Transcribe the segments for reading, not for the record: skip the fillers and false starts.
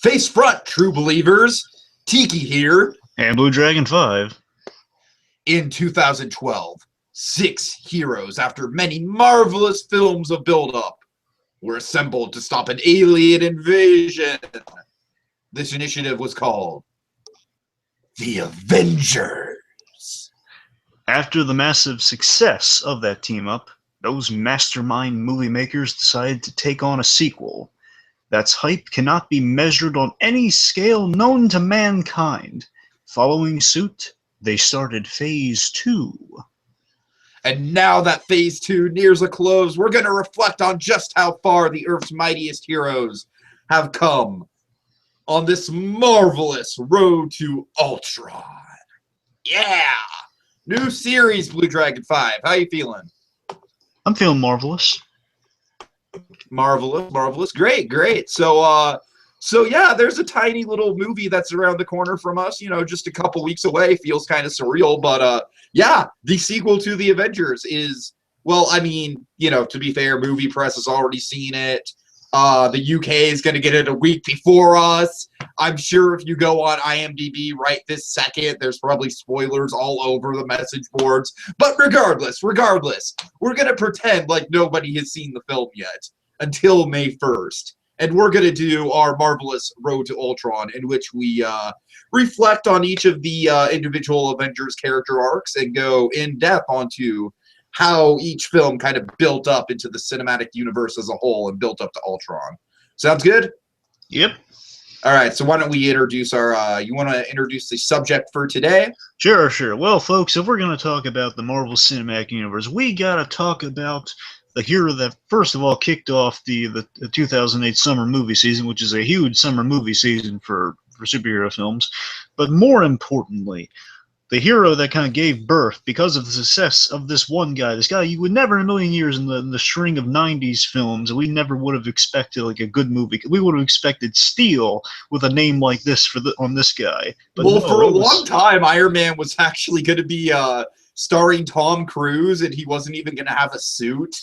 Face front, true believers. Tiki here. And BlueDragonFive. In 2012, 6 heroes, after many marvelous films of build-up, were assembled to stop an alien invasion. This initiative was called the Avengers. After the massive success of that team-up, those mastermind movie makers decided to take on a sequel. That's hype cannot be measured on any scale known to mankind. Following suit, they started Phase 2. And now that Phase 2 nears a close, we're going to reflect on just how far the Earth's mightiest heroes have come on this marvelous road to Ultron. Yeah! New series, BlueDragonFive. How you feeling? I'm feeling marvelous. Marvelous. Great. So yeah, there's a tiny little movie that's around the corner from us, just a couple weeks away. Feels kind of surreal, but yeah, the sequel to the Avengers is, well, I mean, to be fair, movie press has already seen it. The UK is going to get it a week before us. I'm sure if you go on IMDb right this second, there's probably spoilers all over the message boards. But regardless, we're going to pretend like nobody has seen the film yet until May 1st. And we're going to do our marvelous Road to Ultron, in which we reflect on each of the individual Avengers character arcs and go in depth onto how each film kind of built up into the cinematic universe as a whole and built up to Ultron. Sounds good? Yep. All right, so why don't we introduce our, you want to introduce the subject for today? Sure. Well, folks, if we're going to talk about the Marvel Cinematic Universe, we got to talk about the hero that, first of all, kicked off the 2008 summer movie season, which is a huge summer movie season for superhero films. But more importantly, the hero that kind of gave birth, because of the success of this one guy, this guy you would never in a million years in the string of 90s films, we never would have expected like a good movie. We would have expected Steel with a name like this on this guy. But well, no, for a long time, Iron Man was actually going to be starring Tom Cruise, and he wasn't even going to have a suit.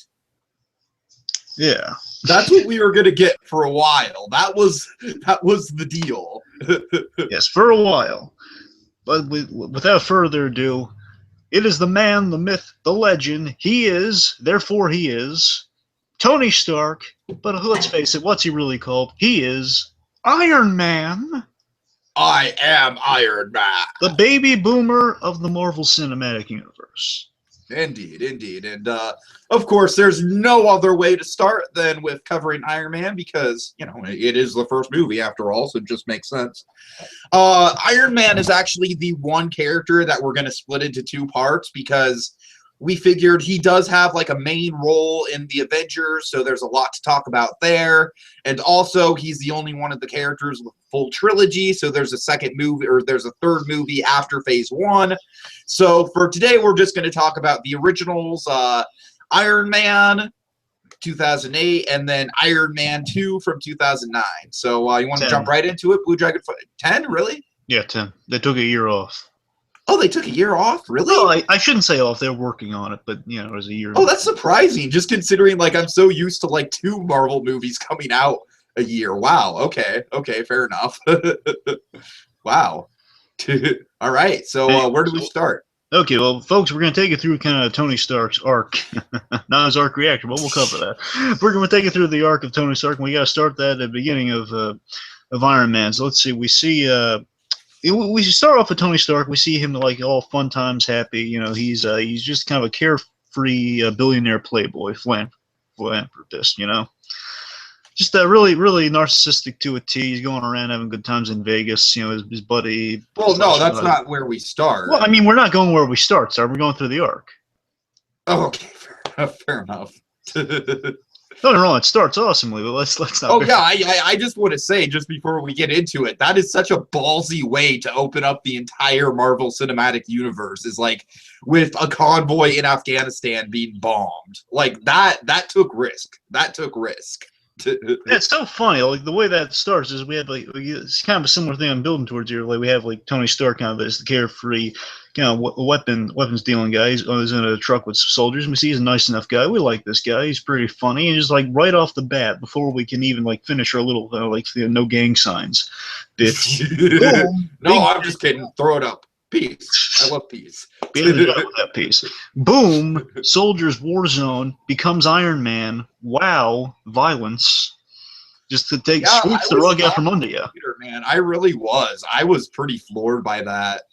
Yeah. That's what we were going to get for a while. That was the deal. Yes, for a while. But without further ado, it is the man, the myth, the legend. He is Tony Stark. But let's face it, what's he really called? He is Iron Man. I am Iron Man. The baby boomer of the Marvel Cinematic Universe. Indeed. And, of course, there's no other way to start than with covering Iron Man because, it is the first movie after all, so it just makes sense. Iron Man is actually the one character that we're going to split into 2 parts because we figured he does have like a main role in the Avengers, so there's a lot to talk about there. And also, he's the only one of the characters with a full trilogy, so there's a second movie, or there's a third movie after Phase 1. So for today, we're just going to talk about the originals, Iron Man 2008, and then Iron Man 2 from 2009. So you want to jump right into it, Blue Dragon? 10, really? Yeah, 10. They took a year off. Oh, they took a year off? Really? Well, I shouldn't say off. They're working on it, but, it was a year. Oh, that's surprising, just considering, like, I'm so used to, like, 2 Marvel movies coming out a year. Wow, okay, fair enough. Wow. All right, so where do we start? Okay, well, folks, we're going to take you through kind of Tony Stark's arc. Not his arc reactor, but we'll cover that. We're going to take you through the arc of Tony Stark, and we got to start that at the beginning of Iron Man. So let's see, we see... we start off with Tony Stark. We see him like all fun times, happy. He's just kind of a carefree billionaire playboy, philanthropist. Just really narcissistic to a T. He's going around having good times in Vegas. His buddy. Well, no, that's not where we start. Well, I mean, we're not going where we start, sir. We're going through the arc. Oh, okay, fair enough. Don't get me wrong, it starts awesomely, but let's not. Oh yeah, I just want to say, just before we get into it, that is such a ballsy way to open up the entire Marvel Cinematic Universe, is like with a convoy in Afghanistan being bombed. Like that took risk. It's so funny. Like the way that starts is we have like it's kind of a similar thing I'm building towards here. Like we have like Tony Stark kind of as the carefree kind of weapons dealing guy. He's in a truck with soldiers. We see he's a nice enough guy. We like this guy. He's pretty funny. And just like right off the bat, before we can even like finish our little no gang signs bit. Boom, no, I'm just kidding. Throw it up. Peace. I love peace. That piece. Boom, soldiers war zone becomes Iron Man. Wow, violence. Just to sweeps the rug out from under you. Man, I really was. I was pretty floored by that.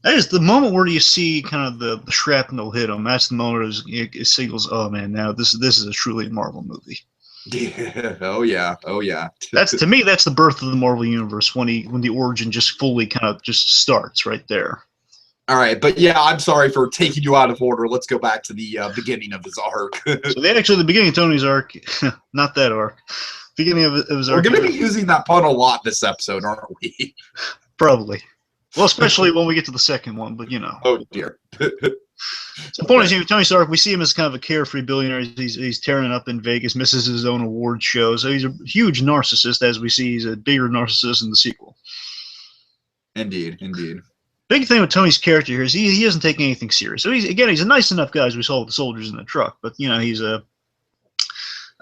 That is the moment where you see kind of the shrapnel hit him. That's the moment it signals, oh man, now this is a truly Marvel movie. Yeah. Oh yeah. Oh yeah. That's to me. That's the birth of the Marvel Universe when the origin just fully kind of just starts right there. All right, but yeah, I'm sorry for taking you out of order. Let's go back to the beginning of his arc. So the beginning of Tony's arc, not that arc. Beginning of his arc. We're going to be using that pun a lot this episode, aren't we? Probably. Well, especially when we get to the second one, but you know. Oh dear. So the point is, Tony Stark, we see him as kind of a carefree billionaire. He's tearing it up in Vegas, misses his own award show. So he's a huge narcissist, as we see. He's a bigger narcissist in the sequel. Indeed, indeed. Big thing with Tony's character here is he doesn't take anything serious. So he's a nice enough guy, as we saw with the soldiers in the truck. But you know, he's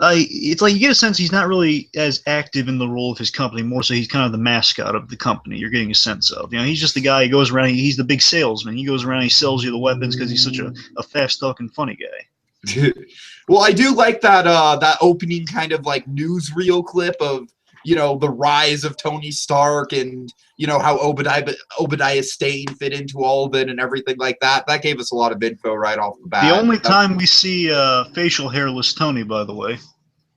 it's like you get a sense he's not really as active in the role of his company. More so, he's kind of the mascot of the company. You're getting a sense of, you know, he's just the guy who goes around. He's the big salesman. He goes around. He sells you the weapons because he's such a fast talking, funny guy. Well, I do like that opening kind of like newsreel clip of, you know, the rise of Tony Stark and, you know, how Obadiah Stane fit into all of it and everything like that. That gave us a lot of info right off the bat. The only time we see facial hairless Tony, by the way.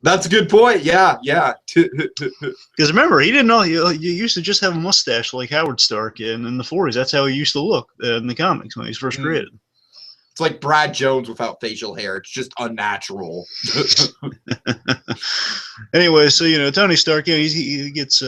That's a good point. Yeah, yeah. Because remember, he didn't know you used to just have a mustache like Howard Stark in the 40s. That's how he used to look in the comics when he was first created. It's like Brad Jones without facial hair. It's just unnatural. Anyway, so you know, Tony Stark, you know, he gets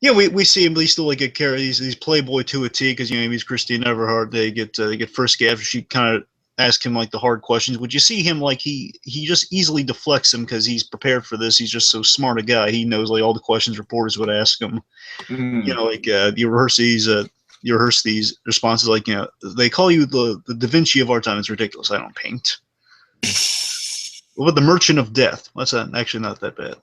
we see him. He's still like a character. He's playboy to a T because you know he's Christine Everhart. They get first after she kind of ask him like the hard questions. Would you see him like he just easily deflects them because he's prepared for this. He's just so smart a guy. He knows like all the questions reporters would ask him. You know, like you rehearse these responses. Like, you know, they call you the Da Vinci of our time. It's ridiculous. I don't paint. What about the Merchant of Death? That's actually not that bad.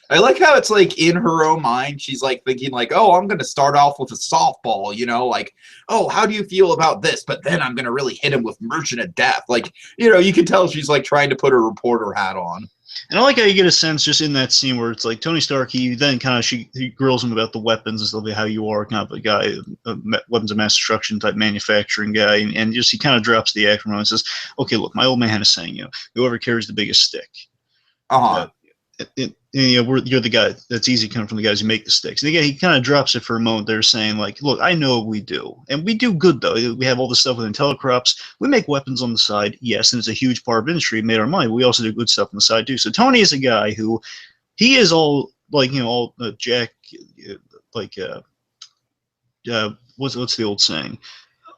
I like how it's like in her own mind, she's like thinking like, oh, I'm going to start off with a softball, you know, like, oh, how do you feel about this? But then I'm going to really hit him with Merchant of Death. Like, you know, you can tell she's like trying to put her reporter hat on. And I like how you get a sense just in that scene where it's like Tony Stark, he then kind of he grills him about the weapons and stuff, like how you are kind of a guy, a weapons of mass destruction type manufacturing guy, and just he kind of drops the act from him and says, okay, look, my old man had a saying, you know, whoever carries the biggest stick. You know, you're the guy. That's easy coming from the guys who make the sticks. And again, he kind of drops it for a moment. They're saying like, look, I know what we do, and we do good though. We have all this stuff with Intellicrops. We make weapons on the side, yes, and it's a huge part of industry. We made our money. We also do good stuff on the side too. So Tony is a guy who, he is all like, you know, all Jack, like what's the old saying?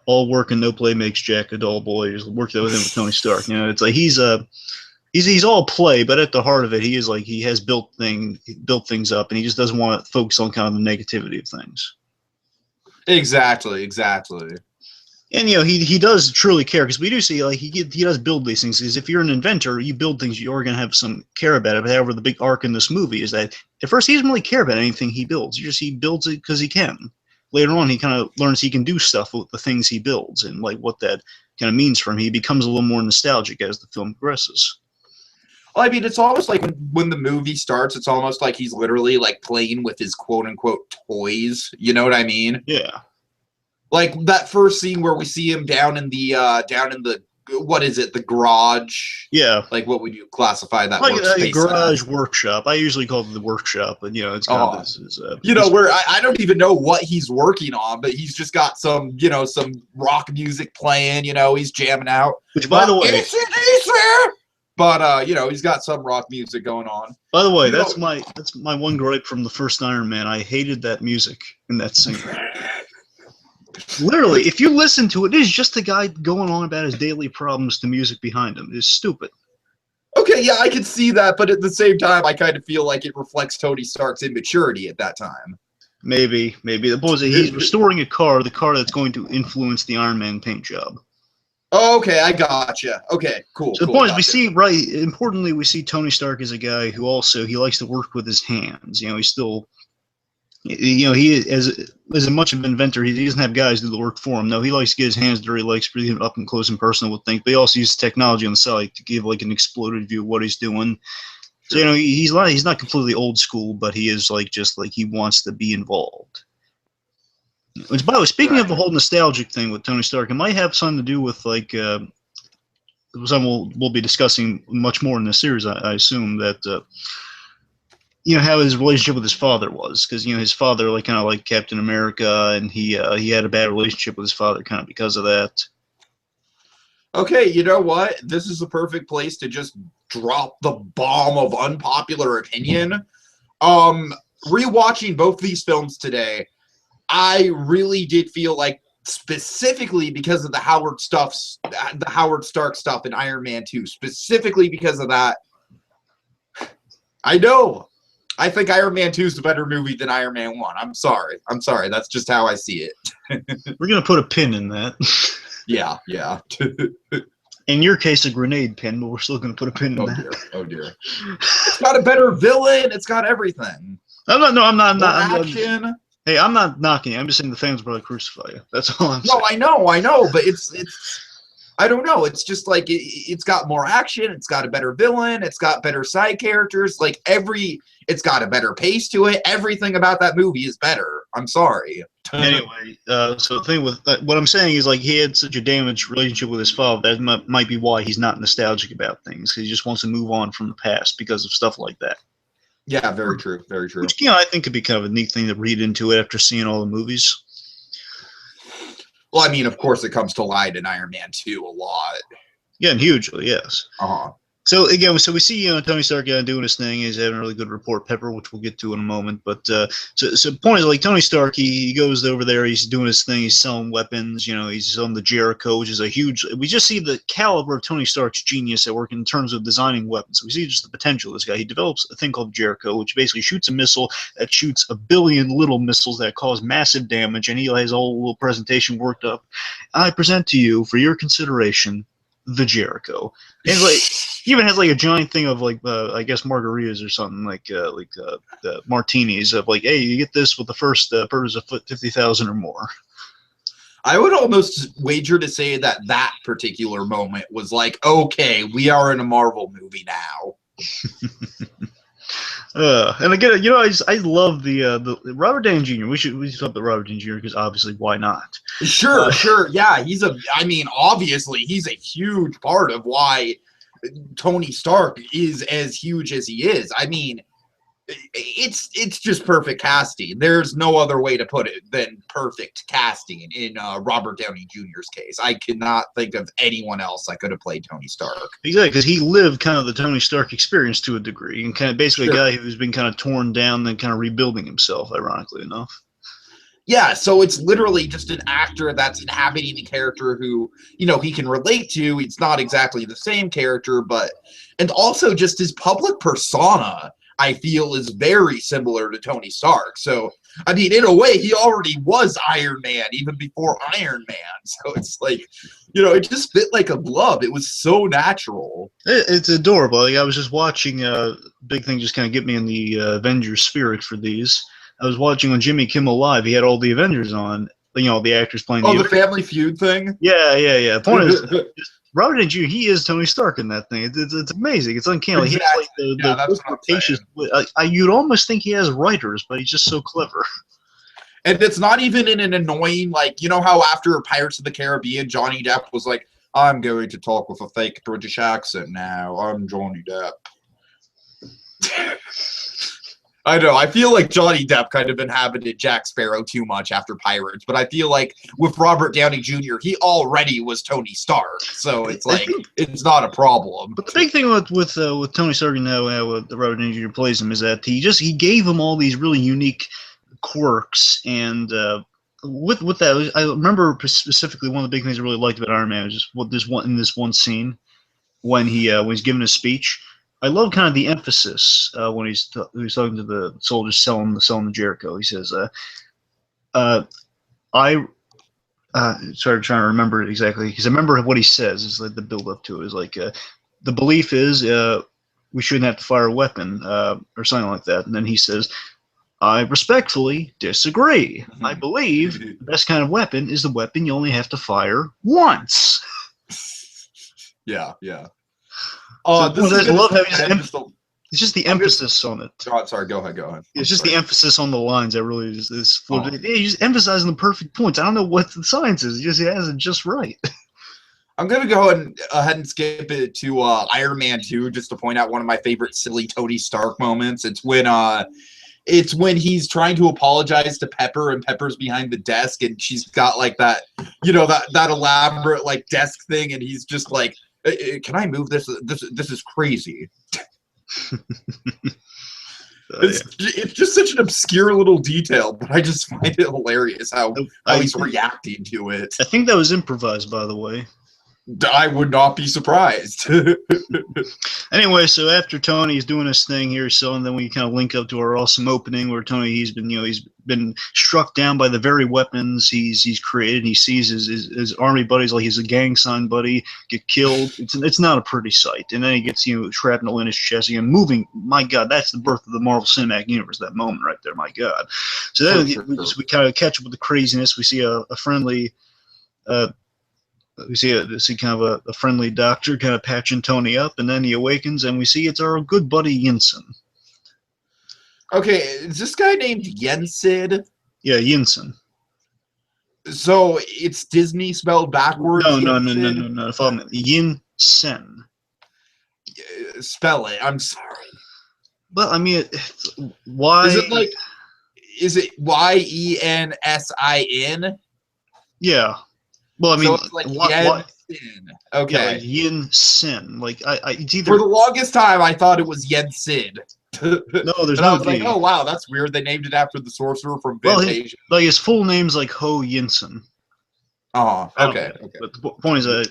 All work and no play makes Jack a dull boy. Just worked with him with Tony Stark. You know, it's like he's all play, but at the heart of it, he is like he has built things up, and he just doesn't want to focus on kind of the negativity of things. Exactly. And you know, he does truly care because we do see like he does build these things. Because if you're an inventor, you build things, you're going to have some care about it. But however, the big arc in this movie is that at first he doesn't really care about anything he builds. He builds it because he can. Later on, he kind of learns he can do stuff with the things he builds and like what that kind of means for him. He becomes a little more nostalgic as the film progresses. Well, I mean, it's almost like when the movie starts, it's almost like he's literally like playing with his quote unquote toys. You know what I mean? Yeah. Like that first scene where we see him down in the what is it? The garage. Yeah. Like what would you classify that? Like a garage workshop. I usually call it the workshop, but you know, it's kind of this you know, where I don't even know what he's working on, but he's just got some, you know, some rock music playing. You know, he's jamming out. Which, by the way. But you know, he's got some rock music going on. By the way, that's my one gripe from the first Iron Man. I hated that music in that scene. Literally, if you listen to it, it is just a guy going on about his daily problems. The music behind him is stupid. Okay, yeah, I can see that, but at the same time, I kind of feel like it reflects Tony Stark's immaturity at that time. Maybe. The point is that he's restoring the car that's going to influence the Iron Man paint job. Oh, okay, I gotcha. Okay, cool. So the cool, point is, gotcha. we see importantly, we see Tony Stark as a guy who also he likes to work with his hands. You know, he's still, you know, he as much of an inventor, he doesn't have guys do the work for him. No, he likes to get his hands dirty, likes to be up and close and personal with things. But he also uses technology on the side to give like an exploded view of what he's doing. So you know, he's not completely old school, but he is like just like he wants to be involved. Which, by the way, speaking of the whole nostalgic thing with Tony Stark, it might have something to do with like something we'll be discussing much more in this series. I assume that you know how his relationship with his father was, because you know his father like kind of like Captain America, and he had a bad relationship with his father kind of because of that. Okay, you know what? This is the perfect place to just drop the bomb of unpopular opinion. Rewatching both these films today, I really did feel like specifically because of the Howard Stark stuff in Iron Man 2, specifically because of that. I know. I think Iron Man 2 is a better movie than Iron Man 1. I'm sorry. That's just how I see it. We're going to put a pin in that. Yeah. In your case, a grenade pin, but we're still going to put a pin in that. Oh dear. It's got a better villain. It's got everything. I'm not. Action. Hey, I'm not knocking you. I'm just saying the fans will probably crucify you. That's all I'm saying. No, I know, but it's I don't know. It's just like it's got more action. It's got a better villain. It's got better side characters. Like it's got a better pace to it. Everything about that movie is better. I'm sorry. Anyway, so the thing with what I'm saying is like he had such a damaged relationship with his father. That might be why he's not nostalgic about things. He just wants to move on from the past because of stuff like that. Yeah, very true. Which, you know, I think could be kind of a neat thing to read into it after seeing all the movies. Well, I mean, of course, it comes to light in Iron Man 2 a lot. Yeah, and hugely, yes. Uh-huh. So again, we see Tony Stark doing his thing. He's having a really good report pepper, which we'll get to in a moment. But so the point is, like Tony Stark, he goes over there. He's doing his thing. He's selling weapons. You know, he's selling the Jericho, which is a huge. We just see the caliber of Tony Stark's genius at work in terms of designing weapons. So we see just the potential of this guy. He develops a thing called Jericho, which basically shoots a missile that shoots a billion little missiles that cause massive damage. And he has a whole little presentation worked up. I present to you for your consideration the Jericho. And like he even has like a giant thing of like I guess margaritas or something like the martinis of like, hey, you get this with the first purchase of 50,000 or more. I would almost wager to say that particular moment was like, okay, we are in a Marvel movie now. And again, you know, I love the Robert Downey Jr. We should talk about Robert Downey Jr. because obviously, why not? Sure. Yeah, obviously, he's a huge part of why Tony Stark is as huge as he is. I mean, it's just perfect casting. There's no other way to put it than perfect casting in Robert Downey Jr.'s case. I cannot think of anyone else that could have played Tony Stark. Exactly, because he lived kind of the Tony Stark experience to a degree, and kind of basically a guy who's been kind of torn down and kind of rebuilding himself, ironically enough. Yeah, so it's literally just an actor that's inhabiting the character who, you know, he can relate to. It's not exactly the same character, and also just his public persona, I feel, is very similar to Tony Stark. So, I mean, in a way, he already was Iron Man even before Iron Man. So it's like, you know, it just fit like a glove. It was so natural. It's adorable. Like, I was just watching big thing just kind of get me in the Avengers spirit for these. I was watching on Jimmy Kimmel Live. He had all the Avengers on, you know, the actors playing. Oh, the Family Feud thing? Yeah. The point is, Robert Downey Jr., he is Tony Stark in that thing. It's amazing. It's uncanny. Exactly. He has like the patience. You'd almost think he has writers, but he's just so clever. And it's not even in an annoying, like, you know how after Pirates of the Caribbean, Johnny Depp was like, I'm going to talk with a fake British accent now. I'm Johnny Depp. I know. I feel like Johnny Depp kind of inhabited Jack Sparrow too much after Pirates, but I feel like with Robert Downey Jr., he already was Tony Stark, so it's like it's not a problem. But the big thing with Tony Stark now, with Robert Downey Jr. plays him, is that he gave him all these really unique quirks, and with that, I remember specifically one of the big things I really liked about Iron Man was just in this one scene. when he's giving a speech. I love kind of the emphasis when he's talking to the soldiers selling the Jericho. He says, "I." Sorry, I'm trying to remember it exactly because I remember what he says. Is like the build up to it is like the belief is we shouldn't have to fire a weapon or something like that. And then he says, "I respectfully disagree. I believe the best kind of weapon is the weapon you only have to fire once." Yeah, yeah. So This is I love how it's just the emphasis on it. Oh, sorry, go ahead. It's just the emphasis on the lines that really is Oh. he's just emphasizing the perfect points. I don't know what the science is. He has it just right. I'm gonna go ahead and skip it to Iron Man 2 just to point out one of my favorite silly Tony Stark moments. It's when he's trying to apologize to Pepper and Pepper's behind the desk and she's got like that, that elaborate like desk thing and he's just like, "Can I move this? This is crazy." It's just such an obscure little detail, but I just find it hilarious how he's reacting to it. I think that was improvised, by the way. I would not be surprised. Anyway, so after Tony's doing his thing here, so and then we kind of link up to our awesome opening where Tony he's been struck down by the very weapons he's created. He sees his army buddies, like he's a gang sign buddy, get killed. It's not a pretty sight. And then he gets shrapnel in his chest again, moving. My God, that's the birth of the Marvel Cinematic Universe. That moment right there, my God. So then we kind of catch up with the craziness. We see a friendly. We see kind of a friendly doctor kind of patching Tony up, and then he awakens, and we see it's our good buddy Yinsen. Okay, is this guy named Yensid? Yeah, Yinsen. So it's Disney spelled backwards? No. Yinsen. Spell it. I'm sorry. But I mean, why? Is it Yensin? Yeah. Well, I mean, so it's like Yensin. Okay. Yeah, like Yinsen. Like it's either. For the longest time, I thought it was Yensid. No, there's no. I was D. like, oh wow, that's weird. They named it after the sorcerer from Fantasia. His full name's like Ho Yinsen. Oh, okay. But the point is we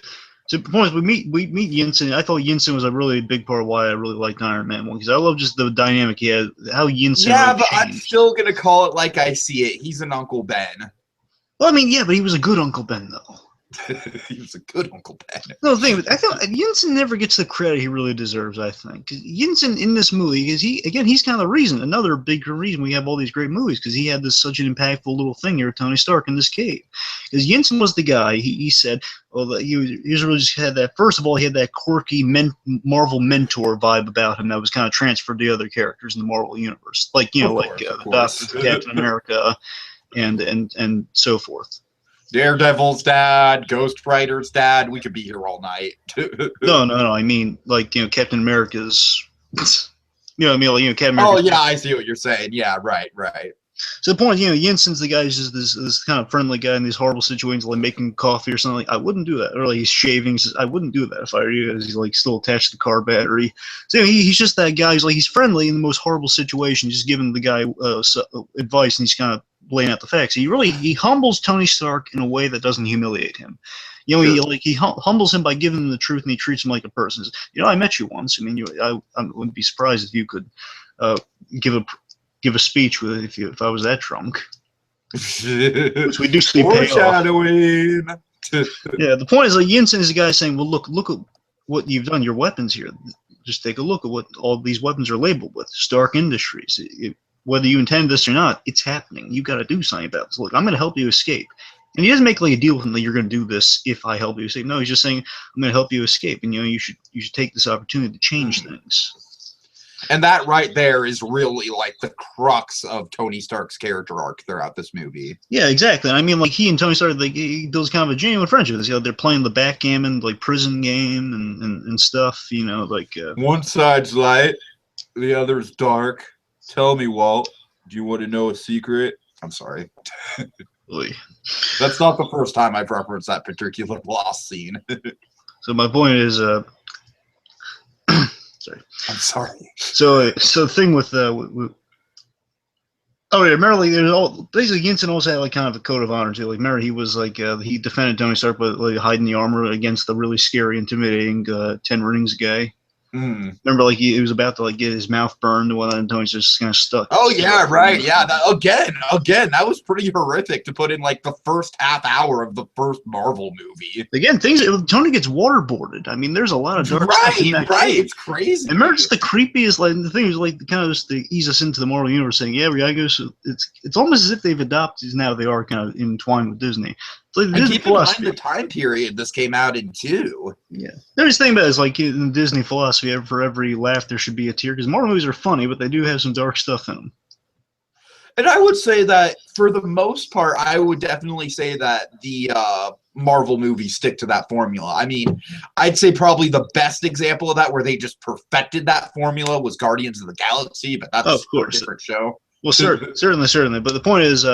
meet Yinsen. I thought Yinsen was a really big part of why I really liked Iron Man 1 because I love just the dynamic he had, how Yinsen. Yeah, but changed. I'm still gonna call it like I see it. He's an Uncle Ben. Well, I mean, yeah, but he was a good Uncle Ben, though. He was a good Uncle Ben. No, the thing, I thought Yinsen never gets the credit he really deserves, I think. Because Yinsen in this movie, because he's kind of the reason, another big reason we have all these great movies, because he had such an impactful little thing here with Tony Stark in this cave. Because Yinsen was the guy, he said, well, he really just had that, first of all, he had that quirky Marvel mentor vibe about him that was kind of transferred to other characters in the Marvel Universe. Like, Doctor, Captain America, and so forth. Daredevil's dad, Ghost Rider's dad. We could be here all night. No. I mean, like, Captain America's. Captain America. Oh yeah, I see what you're saying. Yeah, right. So the point, Yinsen's the guy who's just this kind of friendly guy in these horrible situations, like making coffee or something. Like, I wouldn't do that. Or like he's shaving. He says, I wouldn't do that if I were you. He's like still attached to the car battery. So he's just that guy. He's friendly in the most horrible situation. He's just giving the guy advice, and he's kind of laying out the facts. He humbles Tony Stark in a way that doesn't humiliate him. He humbles him by giving him the truth, and he treats him like a person. He says, I met you once. I mean, I wouldn't be surprised if you could give a speech if I was that drunk. Which we do see foreshadowing. Yeah, the point is, like, Yinsen is a guy saying, well, look at what you've done. Your weapons here. Just take a look at what all these weapons are labeled with. Stark Industries. Whether you intend this or not, it's happening. You got to do something about this. Look, I'm going to help you escape. And he doesn't make like a deal with him that you're going to do this if I help you escape. No, he's just saying, I'm going to help you escape, and you should take this opportunity to change things. And that right there is really like the crux of Tony Stark's character arc throughout this movie. Yeah, exactly. I mean, like, he and Tony Stark, he builds kind of a genuine friendship. They're playing the backgammon, like, prison game and stuff. One side's light, the other's dark. Tell me, Walt, do you want to know a secret? I'm sorry. That's not the first time I've referenced that particular lost scene. So my point is, sorry. I'm sorry. So the thing with Oh yeah, remember like there's all basically Yinsen also had like kind of a code of honor too. Like remember he was like he defended Tony Stark by like hiding the armor against the really scary, intimidating Ten Rings guy. Mm. Remember like he was about to like get his mouth burned and Tony's just kind of stuck. Oh yeah, right. Yeah, that, again, that was pretty horrific to put in like the first half hour of the first Marvel movie. Again, Tony gets waterboarded. I mean, there's a lot of dark stuff in that. Right, it's crazy. And remember, just the creepiest, like the thing is, like kind of just to ease us into the Marvel universe, saying, "Yeah, we gotta go." So it's almost as if they've adopted now. They are kind of entwined with Disney. It's like the Disney keep in mind the time period this came out in too. Yeah, the only thing about it is like in the Disney philosophy, for every laugh there should be a tear. Because Marvel movies are funny, but they do have some dark stuff in them. And I would say that for the most part, I would definitely say that the Marvel movies stick to that formula. I mean, I'd say probably the best example of that where they just perfected that formula was Guardians of the Galaxy, but that's a different show. Well, certainly. But the point is,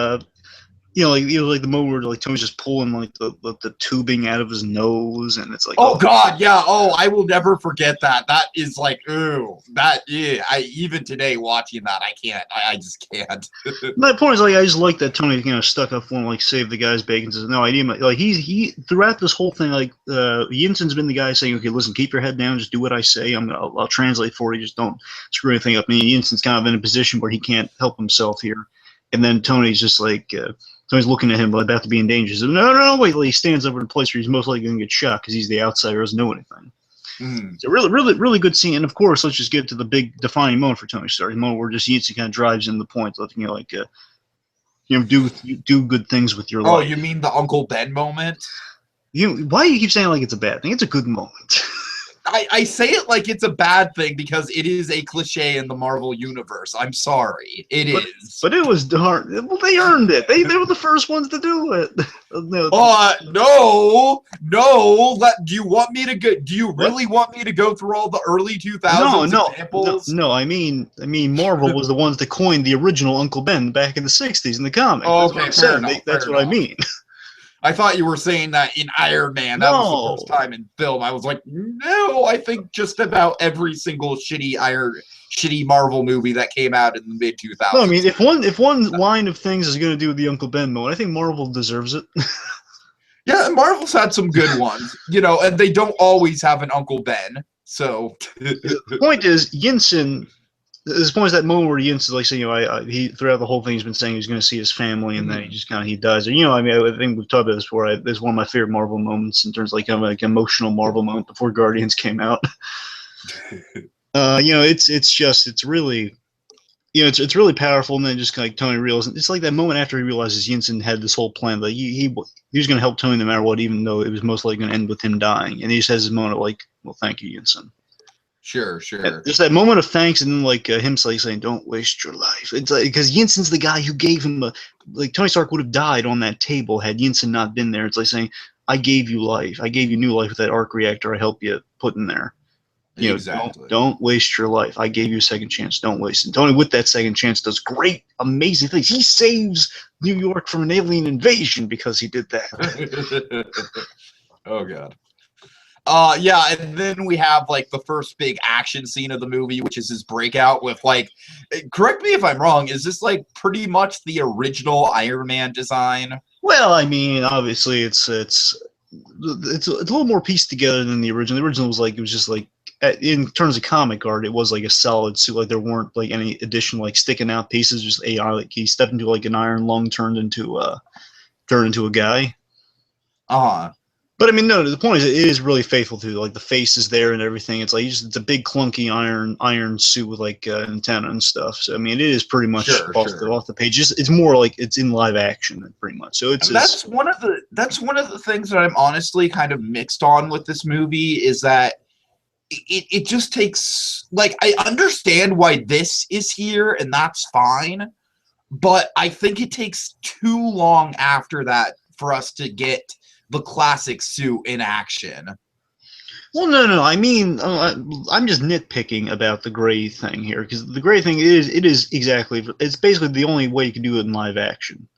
like the moment where like Tony's just pulling like the tubing out of his nose, and it's like, oh god, yeah. Oh, I will never forget that. That is like, ooh, that. Yeah, even today watching that, I can't. I just can't. My point is like I just like that Tony stuck up for him, like save the guy's bacon. Says no, I need my like he throughout this whole thing like Yinsen's been the guy saying, okay, listen, keep your head down, just do what I say. I'll translate for you, just don't screw anything up. And Yinsen's kind of in a position where he can't help himself here, and then Tony's just like. Tony's looking at him, but about to be in danger. He says, no, wait. He stands over in a place where he's most likely going to get shot because he's the outsider, doesn't know anything. It's a really good scene. And, of course, let's just get to the big defining moment for Tony Stark, the moment where just Yinsen kind of drives in the point, letting do good things with your life. Oh, you mean the Uncle Ben moment? Why do you keep saying like it's a bad thing? It's a good moment. I say it like it's a bad thing because it is a cliche in the Marvel universe. I'm sorry. It is. But it was darn. Well, they earned it. They were the first ones to do it. No. Do you want me to go? Do you really want me to go through all the early 2000s examples? No. I mean, Marvel was the ones that coined the original Uncle Ben back in the '60s in the comics. Oh, okay, that's what I mean. I thought you were saying that in Iron Man. That was the first time in film. I was like, no, I think just about every single shitty Marvel movie that came out in the mid-2000s. No, I mean, if one line of things is going to do with the Uncle Ben moment, I think Marvel deserves it. Yeah, Marvel's had some good ones, and they don't always have an Uncle Ben. So the point is, Yinsen. This point is that moment where Yinsen's like saying, he throughout the whole thing he's been saying he's going to see his family, and then he just he dies. And I think we've talked about this before. It's one of my favorite Marvel moments in terms of like like emotional Marvel moment before Guardians came out. It's really. It's really powerful, and then just like Tony realizes it's like that moment after he realizes Yinsen had this whole plan that he was going to help Tony no matter what, even though it was most likely going to end with him dying. And he just has this moment of like, well, thank you, Yinsen. Sure. There's that moment of thanks, and then like him saying, "Don't waste your life." It's like because Yinsen's the guy who gave him Tony Stark would have died on that table had Yinsen not been there. It's like saying, "I gave you life. I gave you new life with that arc reactor I helped you put in there." Exactly. Don't waste your life. I gave you a second chance. Don't waste it. Tony, with that second chance, does great, amazing things. He saves New York from an alien invasion because he did that. Oh god. Yeah, and then we have like the first big action scene of the movie, which is his breakout with like, correct me if I'm wrong, is this like pretty much the original Iron Man design? Well, I mean, obviously it's a little more pieced together than the original. The original was like it was just like in terms of comic art, it was like a solid suit. Like there weren't like any additional like sticking out pieces. Just AI. Like he stepped into like an iron lung, turned into a guy. But I mean, no. The point is, it is really faithful to like the face is there and everything. It's like it's a big clunky iron suit with like antenna and stuff. So I mean, it is pretty much off the page. It's more like it's in live action, pretty much. So that's one of the things that I'm honestly kind of mixed on with this movie is that it just takes like I understand why this is here and that's fine, but I think it takes too long after that for us to get the classic suit in action. Well, no. I mean, I'm just nitpicking about the gray thing here because the gray thing is it's basically the only way you can do it in live action,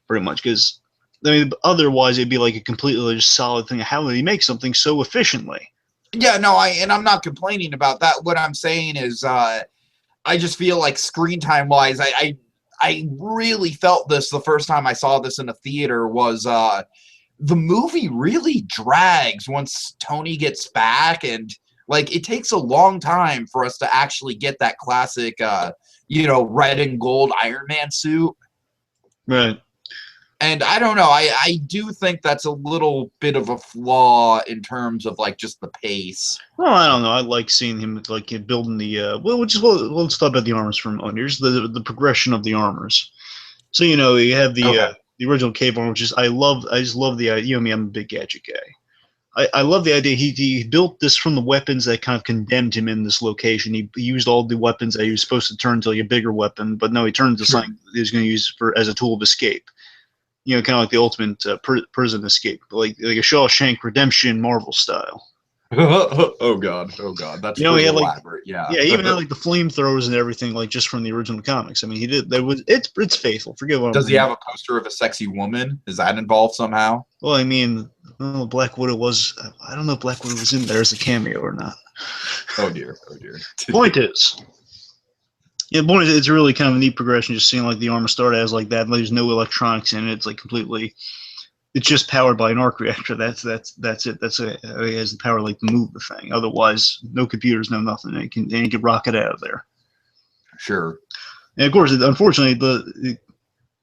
pretty much. Because I mean, otherwise it'd be like a completely just solid thing. How did he make something so efficiently? Yeah, no, I'm not complaining about that. What I'm saying is, I just feel like screen time wise, I really felt this the first time I saw this in a theater was the movie really drags once Tony gets back, and like it takes a long time for us to actually get that classic red and gold Iron Man suit. Right. And I don't know, I do think that's a little bit of a flaw in terms of like just the pace. Well, I don't know. I like seeing him like building the let's talk about the armors for a moment. Here's the progression of the armors. So you have the original cave armor, which is I just love the idea. I'm a big gadget guy. I love the idea. He built this from the weapons that kind of condemned him in this location. He used all the weapons that he was supposed to turn into a bigger weapon, but no, he turned into something he was going to use as a tool of escape. Kind of like the ultimate prison escape, like a Shawshank Redemption Marvel style. Oh god, that's pretty elaborate. Yeah, even had like the flamethrowers and everything, like just from the original comics. I mean, he did. It's faithful. Forget what. Does he have a poster of a sexy woman? Is that involved somehow? Well, I mean, Black Widow was. I don't know if Black Widow was in there as a cameo or not. Oh dear. Point is. Yeah, it's really kind of a neat progression, just seeing like the armor start as like that. There's no electronics in it. It's like completely, it's just powered by an arc reactor. That's it. It has the power like to move the thing. Otherwise, no computers, no nothing. And it can rocket out of there. Sure. And of course, unfortunately,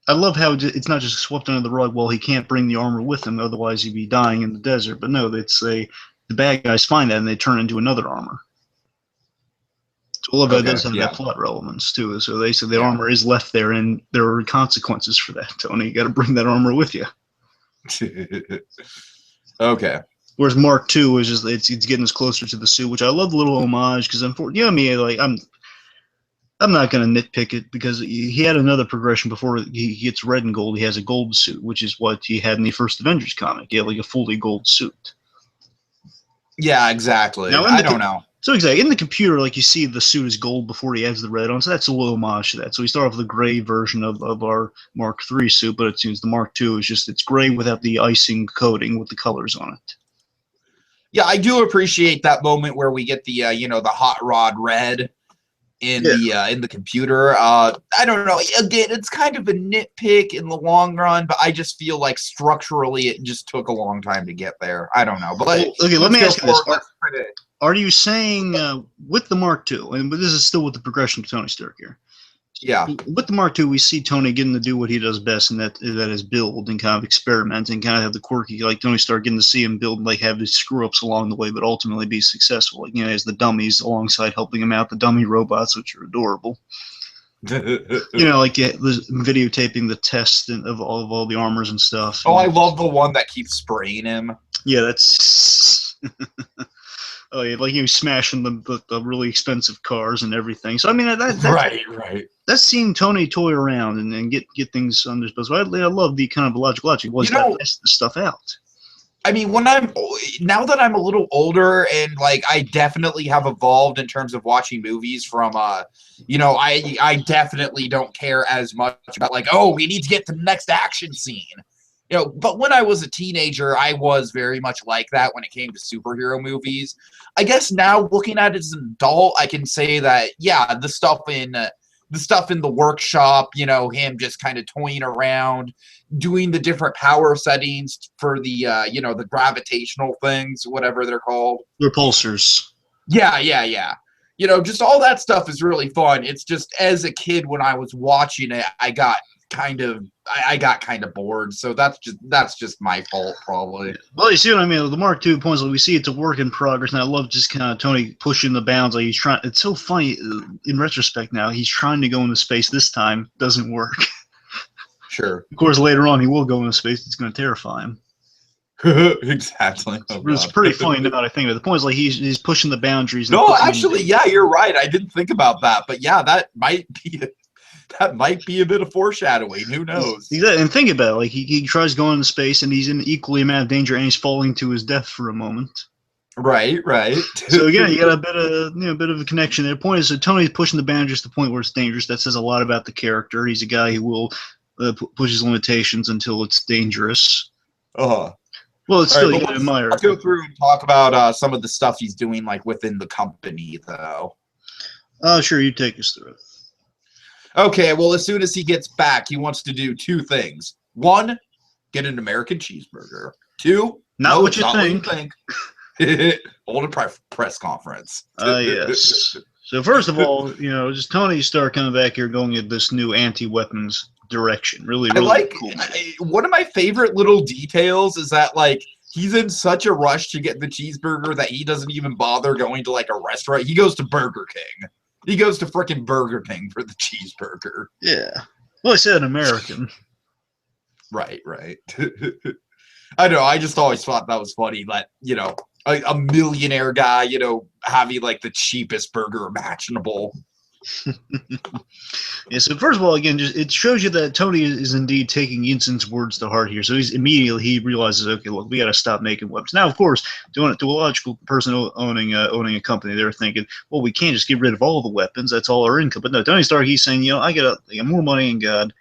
I love how it's not just swept under the rug. Well, he can't bring the armor with him, otherwise he'd be dying in the desert. But no, the bad guys find that and they turn into another armor. So all of that does have that plot relevance too. So they said the armor is left there, and there are consequences for that. Tony, you got to bring that armor with you. Okay. Whereas Mark II is just it's getting us closer to the suit, which I love the little homage because I'm not going to nitpick it because he had another progression before he gets red and gold. He has a gold suit, which is what he had in the first Avengers comic. He had like a fully gold suit. Yeah, exactly. Now, I don't know. So exactly in the computer, like you see the suit is gold before he adds the red on. So that's a little homage to that. So we start off with the gray version of our Mark III suit, but it seems the Mark II is just it's gray without the icing coating with the colors on it. Yeah, I do appreciate that moment where we get the the hot rod red in the computer. I don't know. Again, it's kind of a nitpick in the long run, but I just feel like structurally it just took a long time to get there. I don't know. But okay, let me ask you this. Are you saying with the Mark II, and this is still with the progression of Tony Stark here? Yeah. With the Mark II, we see Tony getting to do what he does best, and that is build and kind of experiment and kind of have the quirky, like Tony Stark getting to see him build and like have his screw ups along the way, but ultimately be successful. Like as the dummies alongside helping him out, the dummy robots, which are adorable. Like videotaping the test of all the armors and stuff. Oh, I love the one that keeps spraying him. Yeah, that's. Oh yeah, like smashing the really expensive cars and everything. So I mean, that's right. That's seeing Tony toy around and get things under his belt. So I love the kind of logical logic. Was that test the stuff out? I mean, now that I'm a little older and like I definitely have evolved in terms of watching movies from I definitely don't care as much about like, oh, we need to get to the next action scene. But when I was a teenager, I was very much like that when it came to superhero movies. I guess now looking at it as an adult, I can say that, yeah, the stuff in the workshop, him just kind of toying around, doing the different power settings for the, the gravitational things, whatever they're called. Repulsors. Yeah. Just all that stuff is really fun. It's just as a kid when I was watching it, I got kind of bored, so that's just my fault probably. Well, you see what I mean. The Mark II points, like we see it's a work in progress, and I love just kind of Tony pushing the bounds. Like he's trying. It's so funny in retrospect now. He's trying to go into space this time, doesn't work. Sure. Of course, later on he will go into space. It's going to terrify him. Exactly. It's pretty funny now that I think of it. The point is like he's pushing the boundaries. No, actually, yeah, you're right. I didn't think about that, but yeah, that might be a bit of foreshadowing. Who knows? Exactly. And think about it. Like he tries going into space, and he's in equally amount of danger, and he's falling to his death for a moment. Right. So again, you got a bit of a connection there. The point is that Tony's pushing the boundaries to the point where it's dangerous. That says a lot about the character. He's a guy who will push his limitations until it's dangerous. Well, it's still you gotta admire. Let's go through and talk about some of the stuff he's doing, like within the company, though. Sure, you take us through it. Okay, well, as soon as he gets back, he wants to do two things. One, get an American cheeseburger. Two, Not no, what it's you not think. what you think. Hold a press conference. Yes. So first of all, just Tony Stark coming back here going in this new anti-weapons direction. Really, I really like cool. one of my favorite little details is that like he's in such a rush to get the cheeseburger that he doesn't even bother going to like a restaurant. He goes to Burger King. He goes to frickin' Burger King for the cheeseburger. Yeah. Well, I said American. Right. I know. I just always thought that was funny that, a millionaire guy, having like the cheapest burger imaginable. Yeah, so first of all, again, just it shows you that Tony is indeed taking Yinsen's words to heart here. So he realizes, okay, look, we got to stop making weapons. Now, of course, to a logical person owning a company, they're thinking, well, we can't just get rid of all the weapons. That's all our income. But no, Tony Stark, he's saying, I got more money in God.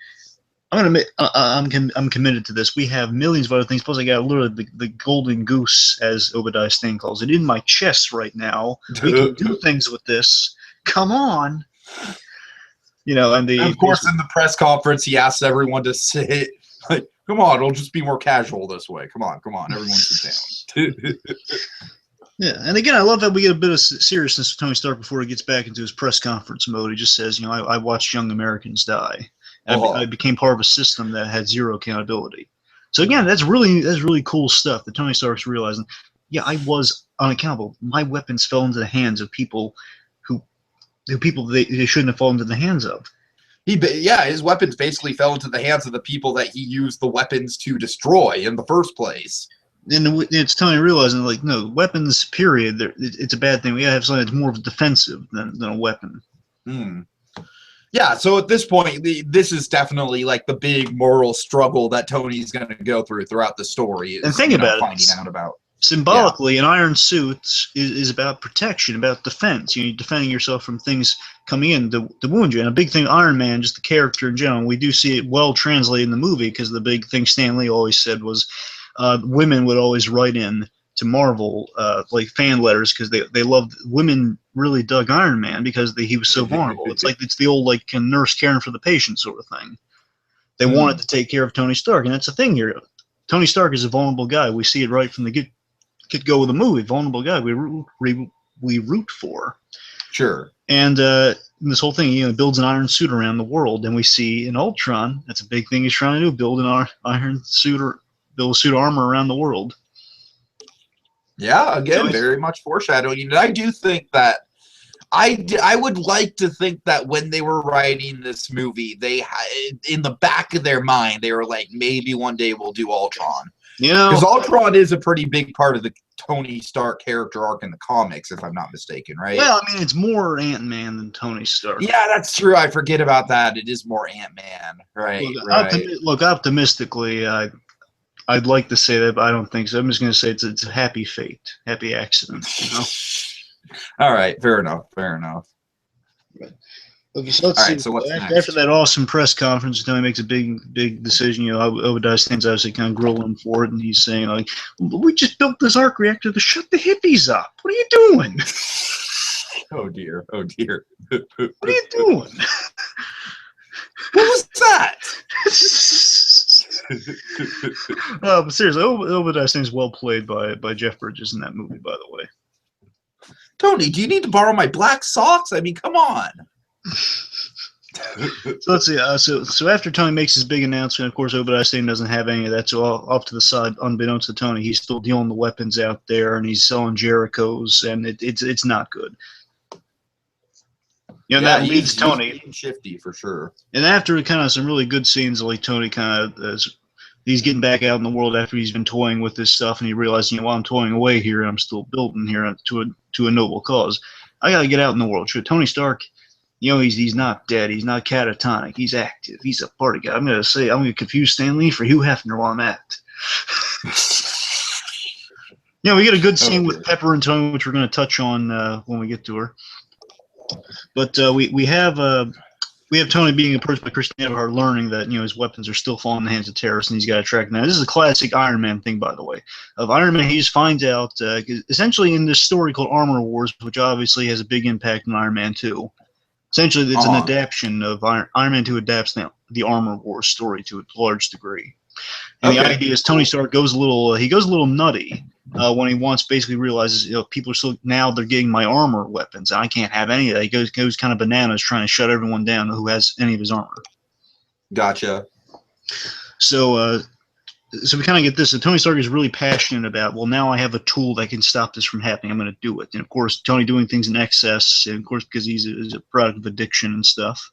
I'm committed to this. We have millions of other things. Plus, I got literally the golden goose, as Obadiah Stane calls it, in my chest right now. We can do things with this. Come on. And of course, in the press conference, he asks everyone to sit. Like, come on, it'll just be more casual this way. Come on, everyone sit down. Yeah, and again, I love that we get a bit of seriousness with Tony Stark before he gets back into his press conference mode. He just says, I watched young Americans die. I became part of a system that had zero accountability. So again, that's really cool stuff that Tony Stark's realizing. Yeah, I was unaccountable. My weapons fell into the hands of people who they shouldn't have fallen into the hands of. His weapons basically fell into the hands of the people that he used the weapons to destroy in the first place. And it's Tony realizing, like, no, weapons, period, it's a bad thing. We gotta have something that's more defensive than a weapon. Yeah, so at this point, this is definitely like the big moral struggle that Tony's going to go throughout the story. And think about finding out about. Symbolically, an iron suit is about protection, about defense. You're defending yourself from things coming in to wound you. And a big thing, Iron Man, just the character in general, we do see it well translated in the movie because the big thing Stan Lee always said was women would always write in to Marvel like fan letters because they loved women really dug Iron Man because he was so vulnerable. It's the old like nurse caring for the patient sort of thing. They wanted to take care of Tony Stark, and that's the thing here. Tony Stark is a vulnerable guy. We see it right from the get-go of the movie. Vulnerable guy we root for. Sure. And this whole thing, builds an iron suit around the world. And we see in Ultron, that's a big thing he's trying to do, build an iron suit or build a suit of armor around the world. Yeah, again, very much foreshadowing. And I do think that I would like to think that when they were writing this movie, they in the back of their mind, they were like, maybe one day we'll do Ultron. Because Ultron is a pretty big part of the Tony Stark character arc in the comics, if I'm not mistaken, right? Well, I mean, it's more Ant-Man than Tony Stark. Yeah, that's true. I forget about that. It is more Ant-Man, right? Look, optimistically, I'd like to say that, but I don't think so. I'm just going to say it's a happy fate, happy accident. All right, fair enough. Right. Okay, so let's see. So what's next? After that awesome press conference, Tony makes a big decision. Obadiah Stane's obviously kind of grilling for it, and he's saying, like, we just built this arc reactor to shut the hippies up. What are you doing? Oh, dear. What are you doing? What was that? But seriously, Obadiah Stane's well played by Jeff Bridges in that movie, by the way. Tony, do you need to borrow my black socks? I mean, come on. So let's see. So after Tony makes his big announcement, of course, Obadiah Stane doesn't have any of that. So off to the side, unbeknownst to Tony, he's still dealing the weapons out there, and he's selling Jerichos, and it's not good. That leads Tony. He's shifty for sure. And after kind of some really good scenes, like Tony kind of he's getting back out in the world after he's been toying with this stuff, and he realized, while I'm toying away here, I'm still building here to a noble cause. I got to get out in the world. Sure, Tony Stark, he's not dead. He's not catatonic. He's active. He's a party guy. I'm going to confuse Stan Lee for Hugh Hefner while I'm at it. We get a good scene with Pepper and Tony, which we're going to touch on when we get to her. But we have Tony being approached by Christian Everhart, learning that his weapons are still falling in the hands of terrorists, and he's got to track them down. This is a classic Iron Man thing, by the way. Of Iron Man, he just finds out essentially in this story called Armor Wars, which obviously has a big impact on Iron Man 2. Essentially, it's an adaptation of Iron Man 2 adapts the Armor Wars story to a large degree. And the idea is Tony Stark goes a little nutty when he basically realizes, people are still, now they're getting my armor weapons, and I can't have any of that. He goes kind of bananas trying to shut everyone down who has any of his armor. Gotcha. So we kind of get this. So Tony Stark is really passionate about, well, now I have a tool that can stop this from happening. I'm going to do it. And of course, Tony doing things in excess, and of course, because he's a product of addiction and stuff.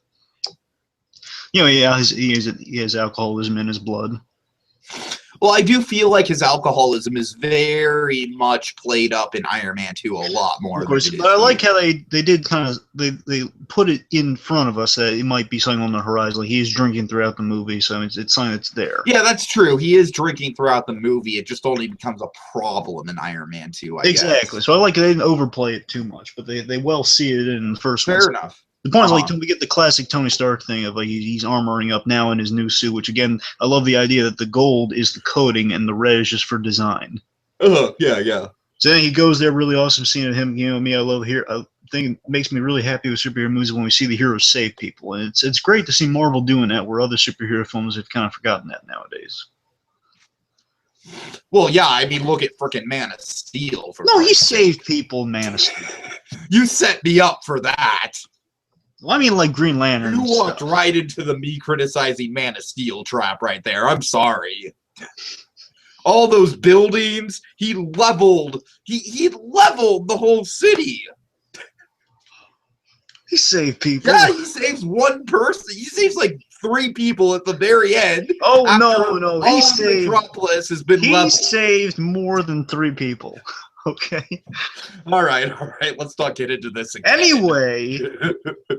He has alcoholism in his blood. Well, I do feel like his alcoholism is very much played up in Iron Man 2 a lot more. Of course, but I like how they did kind of they put it in front of us that it might be something on the horizon. Like he's drinking throughout the movie, so it's something that's there. Yeah, that's true. He is drinking throughout the movie. It just only becomes a problem in Iron Man 2, I exactly. guess. So I like they didn't overplay it too much, but they well see it in the first one. Fair enough. The point is, like, we get the classic Tony Stark thing of, like, he's armoring up now in his new suit, which, again, I love the idea that the gold is the coating and the red is just for design. Yeah. So then he goes there, really awesome seeing him, me, I love here. I think it makes me really happy with superhero movies when we see the heroes save people. And it's great to see Marvel doing that, where other superhero films have kind of forgotten that nowadays. Well, yeah, I mean, look at frickin' Man of Steel. He saved people in Man of Steel. You set me up for that. Well, I mean, like Green Lantern. You walked right into the me criticizing Man of Steel trap right there. I'm sorry. All those buildings, he leveled. He leveled the whole city. He saved people. Yeah, he saves one person. He saves like 3 people at the very end. Oh no! He saved. Metropolis has been leveled. He saved more than 3 people. Okay. All right. Let's not get into this again. Anyway,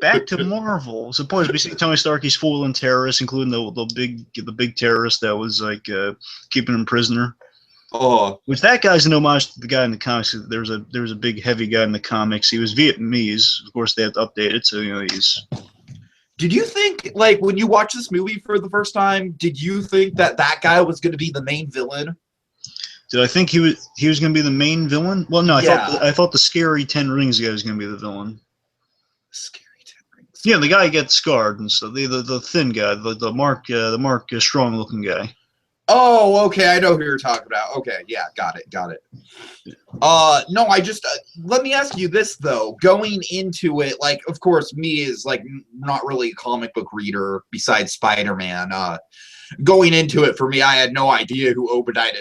back to Marvel. So, we see Tony Stark. He's fooling terrorists, including the big terrorist that was like keeping him prisoner. Oh, which that guy's an homage to the guy in the comics. There's a big heavy guy in the comics. He was Vietnamese. Of course, they have to update it. So he's. Did you think, like, when you watched this movie for the first time, did you think that guy was going to be the main villain? Did I think he was going to be the main villain? Well, no, I thought the scary 10 Rings guy was going to be the villain. Scary 10 Rings. Yeah, the guy gets scarred and stuff. The thin guy, the Mark strong looking guy. Oh, okay, I know who you're talking about. Okay, yeah, got it. No, I just let me ask you this though. Going into it, like, of course, me is like not really a comic book reader besides Spider-Man. Going into it, for me, I had no idea who Obadiah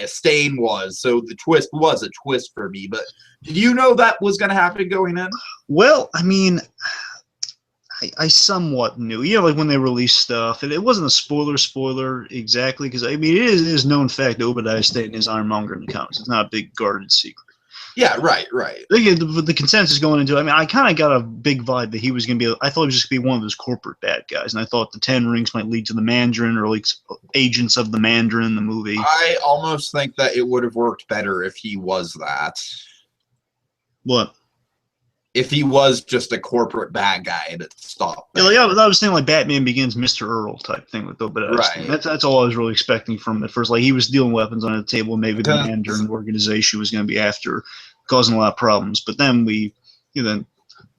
Stane was, so the twist was a twist for me. But did you know that was going to happen going in? Well, I mean, I somewhat knew. Like when they released stuff, and it wasn't a spoiler exactly, because I mean, it is known fact that Obadiah Stane is Ironmonger in the comics. It's not a big guarded secret. Yeah, right. The consensus going into it, I mean, I kind of got a big vibe that he was going to be, I thought he was just going to be one of those corporate bad guys, and I thought the 10 Rings might lead to the Mandarin, or like agents of the Mandarin in the movie. I almost think that it would have worked better if he was that. What? If he was just a corporate bad guy that stopped. Yeah, I was thinking like Batman Begins, Mr. Earl type thing with Obadiah Stane. That's all I was really expecting from it. First, like he was dealing weapons on the table. Maybe the Mandarin organization was going to be after, causing a lot of problems. But then I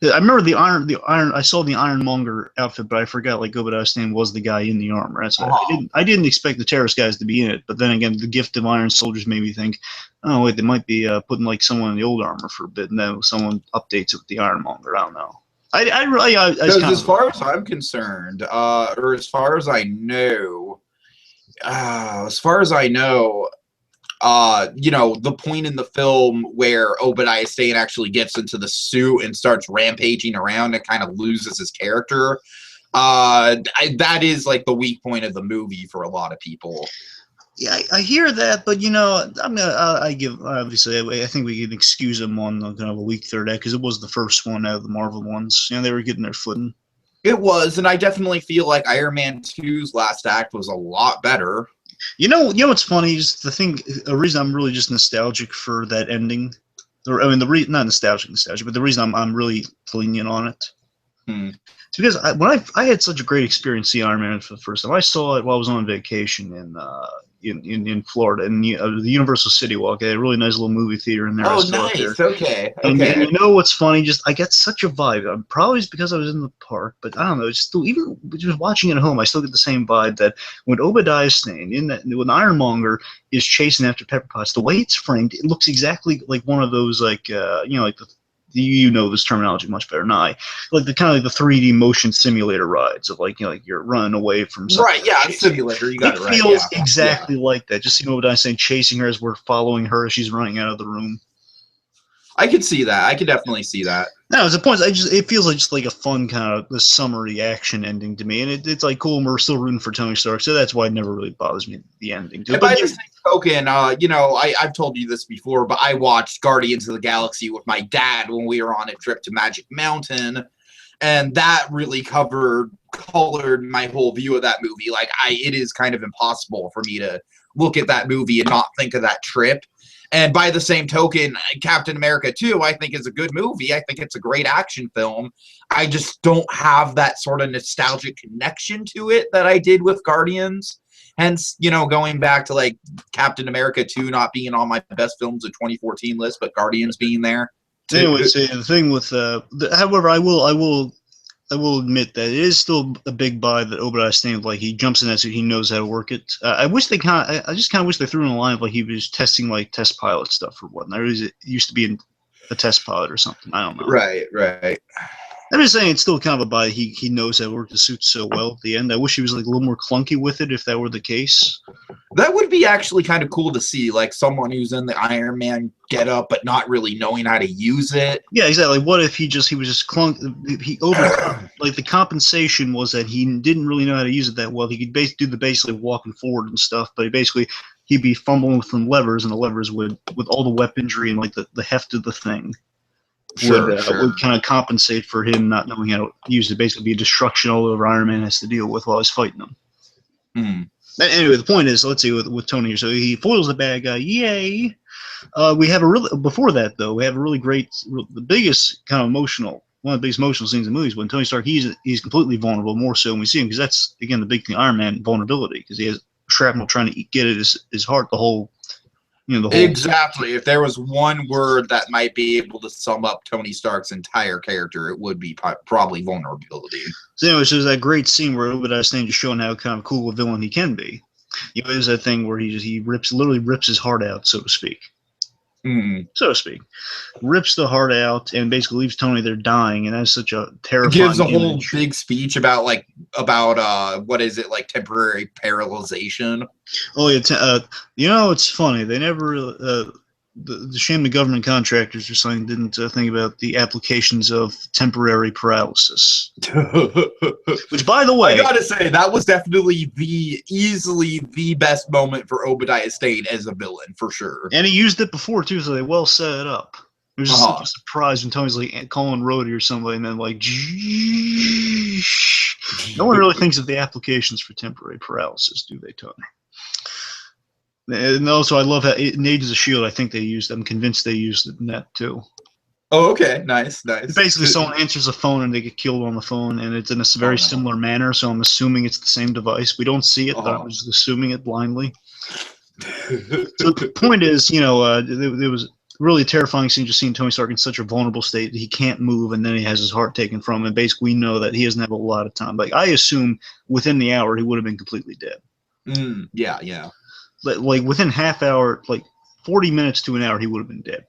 remember the iron. I saw the Ironmonger outfit, but I forgot like Obadiah Stane was the guy in the armor. That's I didn't expect the terrorist guys to be in it. But then again, the gift of Iron Soldiers made me think, oh wait, they might be putting like someone in the old armor for a bit, and then someone updates it with the Ironmonger. I don't know. Because as far as I'm concerned, or as far as I know, the point in the film where Obadiah Stane actually gets into the suit and starts rampaging around and kind of loses his character, that is like the weak point of the movie for a lot of people. Yeah, I hear that, but I think we can excuse him on kind of a weak third act because it was the first one out of the Marvel ones. They were getting their footing. It was, and I definitely feel like Iron Man 2's last act was a lot better. You know what's funny is the reason I'm really just nostalgic for that ending, or I mean not nostalgic, but the reason I'm really lenient on it. It's because when I had such a great experience seeing Iron Man for the first time. I saw it while I was on vacation in Florida, in the Universal City Walk. They had a really nice little movie theater in there. I Oh, saw it there. nice. Okay. And Okay. you know what's funny? Just I get such a vibe. Probably it's because I was in the park, but I don't know. It's still, even just watching it at home, I still get the same vibe that when Obadiah Stane when Ironmonger is chasing after Pepper Potts, the way it's framed, it looks exactly like one of those like like you know this terminology much better than I. Like the kind of like the 3D motion simulator rides of like like you're running away from something. Right. Yeah. Simulator. You got it right. It feels Yeah. exactly like that. Just Obadiah Stane chasing her as we're following her as she's running out of the room. I could see that. I could definitely see that. No, it's a point. It feels like just like a fun kind of the summary action ending to me, and it's like cool. And we're still rooting for Tony Stark, so that's why it never really bothers me the ending. And by the same token, I've told you this before, but I watched Guardians of the Galaxy with my dad when we were on a trip to Magic Mountain, and that really colored my whole view of that movie. Like, it is kind of impossible for me to look at that movie and not think of that trip. And by the same token, Captain America 2, I think, is a good movie. I think it's a great action film. I just don't have that sort of nostalgic connection to it that I did with Guardians. Hence, going back to like Captain America 2 not being on my best films of 2014 list, but Guardians being there. Anyway, the thing with however, I will admit that it is still a big buy that Obadiah Stane, like he jumps in that suit, he knows how to work it. I just kind of wish they threw in a line of like he was testing like test pilot stuff or whatnot. It used to be a test pilot or something. I don't know. Right. I'm just saying it's still kind of a buy. He knows how to work the suit so well at the end. I wish he was like a little more clunky with it if that were the case. That would be actually kind of cool to see, like someone who's in the Iron Man getup but not really knowing how to use it. Yeah, exactly. What if he was just clunk? Like the compensation was that he didn't really know how to use it that well. He could do the basically walking forward and stuff, but he'd be fumbling with some levers, and the levers would, with all the weaponry and like the heft of the thing, would kind of compensate for him not knowing how to use it. Basically, be a destruction all over Iron Man has to deal with while he's fighting them. Anyway, the point is, let's see with Tony here. So he foils the bad guy. Yay! Before that though, we have a really great, the biggest kind of one of the biggest emotional scenes in movies when Tony Stark he's completely vulnerable, more so when we see him, because that's again the big thing, Iron Man vulnerability, because he has shrapnel trying to get at his heart the whole. Exactly. If there was one word that might be able to sum up Tony Stark's entire character, it would be probably vulnerability. So anyway, there's that great scene where Obadiah Stane just showing how kind of cool a villain he can be. There's that thing where he literally rips his heart out, so to speak. So to speak, rips the heart out and basically leaves Tony there dying, and that's such a terrifying. Gives a whole big speech about what is it, like temporary paralyzation. Oh yeah, it's funny. They never the shame the government contractors or something didn't think about the applications of temporary paralysis. Which, by the way, I gotta say, that was definitely easily the best moment for Obadiah Stane as a villain, for sure. And he used it before too, so they well set it up. It was just such a surprise when Tony's like calling Rhodey or somebody, and then like, no one really thinks of the applications for temporary paralysis, do they, Tony? And also, I love how in Agents of S.H.I.E.L.D., I think I'm convinced they used it in that too. Oh, okay. Nice. Basically, someone answers a phone and they get killed on the phone, and it's in a very similar manner, so I'm assuming it's the same device. We don't see it, but I'm just assuming it blindly. So the point is, there was really a terrifying scene just seeing Tony Stark in such a vulnerable state that he can't move, and then he has his heart taken from him, and basically we know that he doesn't have a lot of time. Like, I assume within the hour he would have been completely dead. Yeah. Like within half hour, like 40 minutes to an hour, he would have been dead.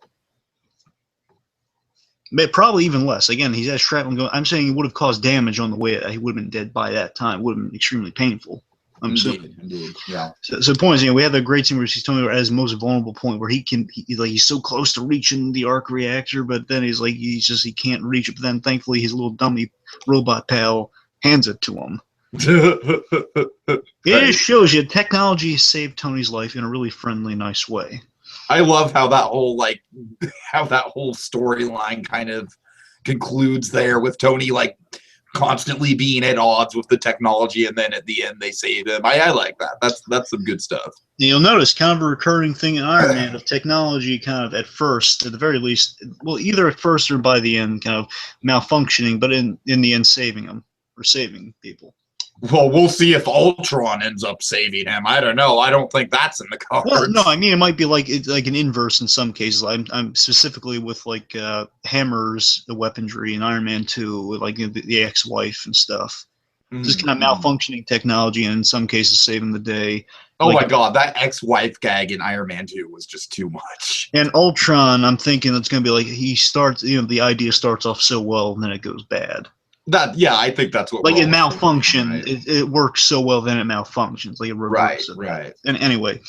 But probably even less. Again, he's had shrapnel going. I'm saying he would have caused damage on the way. He would have been dead by that time. It would have been extremely painful. I'm assuming. Indeed. Yeah. So the point is, we have that great scene where he's Tony at his most vulnerable point, where he's so close to reaching the arc reactor, but then he can't reach it. But then thankfully his little dummy robot pal hands it to him. It just shows you technology has saved Tony's life in a really friendly, nice way. I love how that whole storyline kind of concludes there with Tony constantly being at odds with the technology, and then at the end they save him. I like that. That's some good stuff. You'll notice kind of a recurring thing in Iron Man of technology kind of at first, at the very least, well, either at first or by the end kind of malfunctioning, but in the end saving them or saving people. Well, we'll see if Ultron ends up saving him. I don't know. I don't think that's in the Well, no, cards. I mean it might be like it's like an inverse in some cases. I'm specifically with like Hammer's the weaponry in Iron Man 2 with like the ex-wife and stuff. Just kind of Mm-hmm. malfunctioning technology and in some cases saving the day. Oh Like my god, that ex-wife gag in Iron Man 2 was just too much. and Ultron, I'm thinking it's gonna be like he starts, the idea starts off so well and then it goes bad. Yeah, I think that's what Like we're it all assuming, malfunctioned, right? it works so well, then it malfunctions, like it Right, reverts of that. right. And anyway,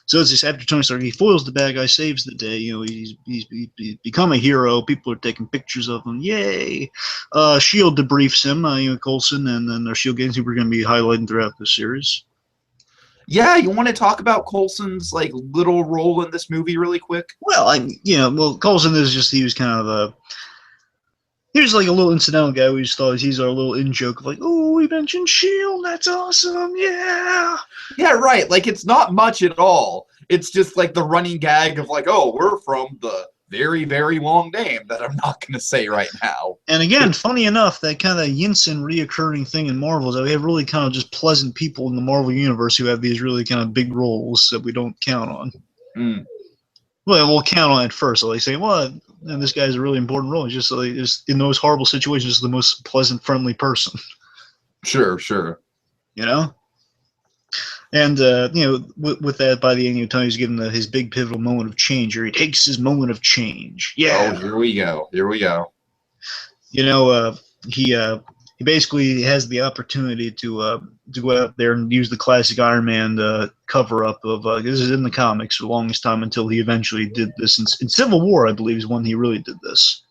so it's just after Tony Stark, he foils the bad guy, saves the day. He's become a hero. People are taking pictures of him. Yay! Shield debriefs him, Coulson, and then our Shield games who we're going to be highlighting throughout the series. Yeah, you want to talk about Coulson's like little role in this movie really quick? Well, Coulson is just he was kind of a he was like a little incidental guy. We just thought he's our little in joke of like, oh, we mentioned Shield. That's awesome. Yeah. Yeah, right. Like it's not much at all. It's just like the running gag of like, oh, we're from the very, very long name that I'm not going to say right now. And again, funny enough, that kind of Yinsen reoccurring thing in Marvel is that we have really kind of just pleasant people in the Marvel universe who have these really kind of big roles that we don't count on. Mm. Well, we'll count on it first. So they say, well, and this guy's a really important role. He's just like, just in those horrible situations, just the most pleasant, friendly person. Sure, sure. You know? And, with that, by the end, Tony's given his big pivotal moment of change, or he takes his moment of change. Oh, Yeah. here we go. Here we go. He basically has the opportunity to go out there and use the classic Iron Man cover up of this is in the comics for the longest time until he eventually did this in Civil War, I believe, is when he really did this.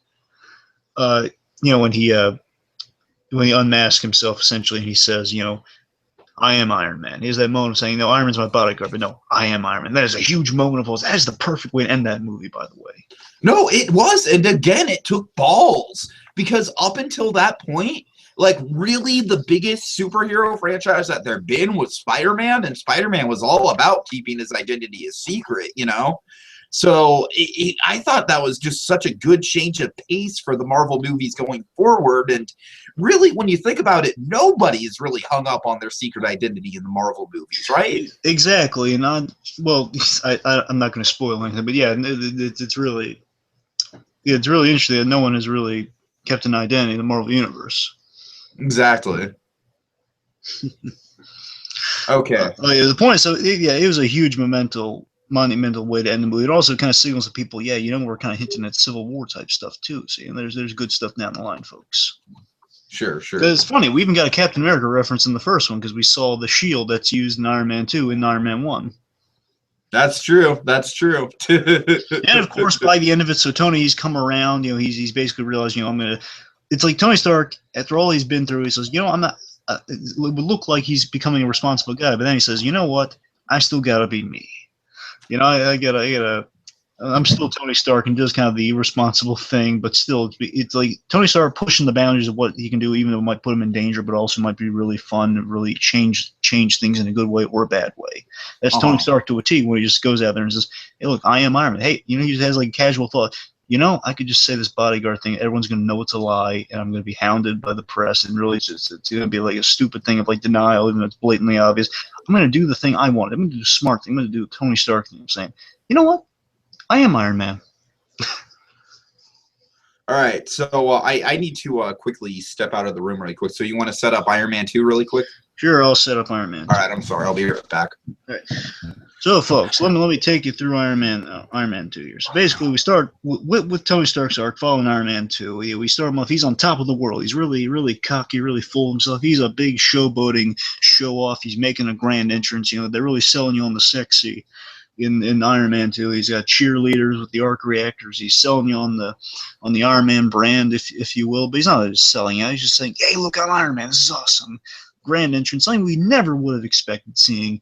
When he unmasked himself essentially, and he says, I am Iron Man. He has that moment of saying, no, Iron Man's my bodyguard, but no, I am Iron Man. That is a huge moment of all. That is the perfect way to end that movie, by the way. No, it was. And again, it took balls because up until that point, like really the biggest superhero franchise that there been was Spider-Man, and Spider-Man was all about keeping his identity a secret, So I thought that was just such a good change of pace for the Marvel movies going forward. And really, when you think about it, nobody is really hung up on their secret identity in the Marvel movies, right? Exactly. And I'm not going to spoil anything, but yeah, it's really interesting that no one has really kept an identity in the Marvel universe. Exactly. Okay. The point is, it was a huge monumental way to end the movie. It also kind of signals to people, we're kind of hinting at Civil War type stuff too. See, and there's good stuff down the line, folks. Sure. It's funny, we even got a Captain America reference in the first one because we saw the shield that's used in Iron Man 2 and Iron Man 1. That's true. And of course, by the end of it, so Tony's come around. He's basically realized, It's like Tony Stark, after all he's been through, he says, I'm not. It would look like he's becoming a responsible guy, but then he says, you know what? I still gotta be me. I'm still Tony Stark and does kind of the irresponsible thing, but still, it's like Tony Stark pushing the boundaries of what he can do, even though it might put him in danger, but also might be really fun and really change things in a good way or a bad way. That's Tony Stark to a T, when he just goes out there and says, hey, look, I am Iron Man. Hey, he just has like a casual thought. I could just say this bodyguard thing. Everyone's going to know it's a lie, and I'm going to be hounded by the press. And really, it's going to be like a stupid thing of like denial, even though it's blatantly obvious. I'm going to do the thing I want. I'm going to do the smart thing. I'm going to do the Tony Stark thing. I'm saying, you know what? I am Iron Man. All right. So I need to quickly step out of the room really quick. So you want to set up Iron Man 2 really quick? Sure, I'll set up Iron Man 2. All right. I'm sorry. I'll be right back. All right. So, folks, let me take you through Iron Man 2 here. So, basically, we start with Tony Stark's arc following Iron Man 2. We start him off. He's on top of the world. He's really, really cocky, really full of himself. He's a big showboating show-off. He's making a grand entrance. They're really selling you on the sexy in Iron Man 2. He's got cheerleaders with the arc reactors. He's selling you on the Iron Man brand, if you will. But he's not just selling out. He's just saying, hey, look, I'm Iron Man. This is awesome. Grand entrance. Something we never would have expected seeing